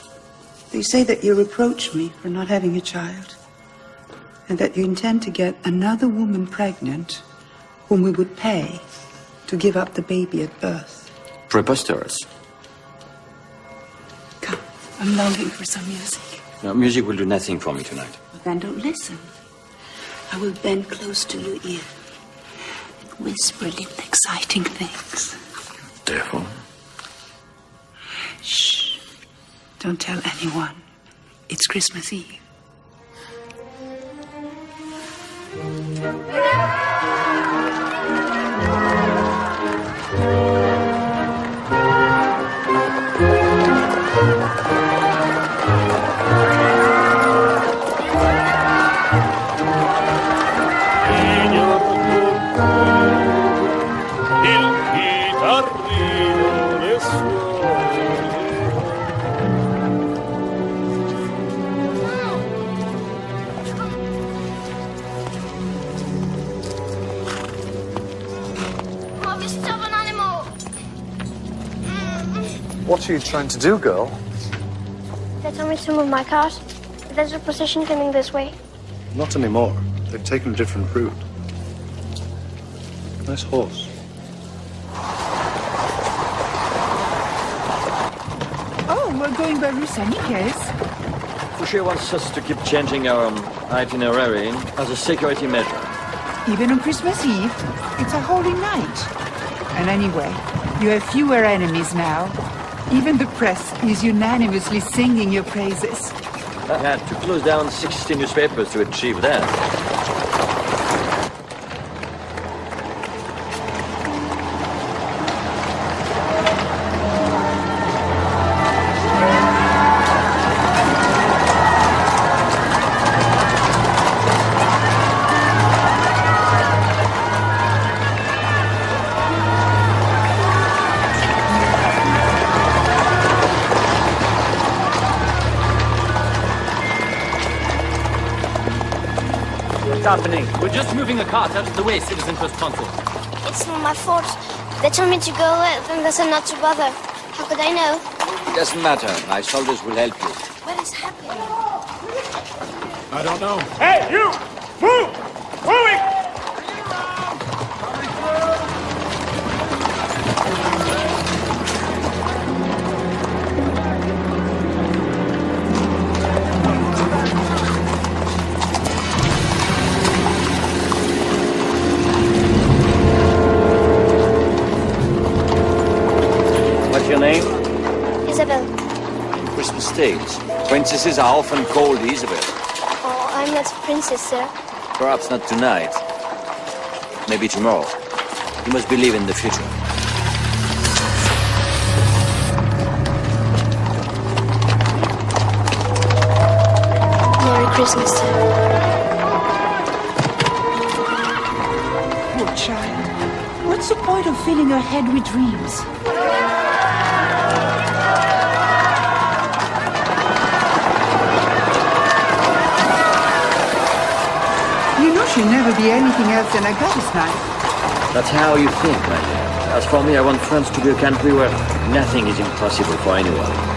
They say that you reproach me for not having a child, and that you intend to get another woman pregnant whom we would pay to give up the baby at birth. Preposterous. Come, I'm longing for some music. No, music will do nothing for me tonight. Well, then don't listen. I will bend close to your ear and whisper little exciting things. Devil. Shh. Don't tell anyone. It's Christmas Eve. What are you trying to do, girl? They told me to move my cart. There's a procession coming this way. Not anymore. They've taken a different route. Nice horse. Oh, we're going by Rue Saint-Nicolas. Fouché wants us to keep changing our itinerary as a security measure. Even on Christmas Eve, it's a holy night. And anyway, you have fewer enemies now. Even the press is unanimously singing your praises. I had to close down 60 newspapers to achieve that. Happening. We're just moving a cart out of the way, Citizen First Consul. It's not my fault. They told me to go with, and they said not to bother. How could I know? It doesn't matter. My soldiers will help you. What is happening? I don't know. Hey, you! Move! Moving! Your name? Isabel. In Christmas tales, princesses are often called Isabel. Oh, I'm not a princess, sir. Perhaps not tonight. Maybe tomorrow. You must believe in the future. Merry Christmas, sir. Poor child. What's the point of filling her head with dreams? You know she'll never be anything else than a goddess knife. That's how you think, my dear. As for me, I want France to be a country where nothing is impossible for anyone.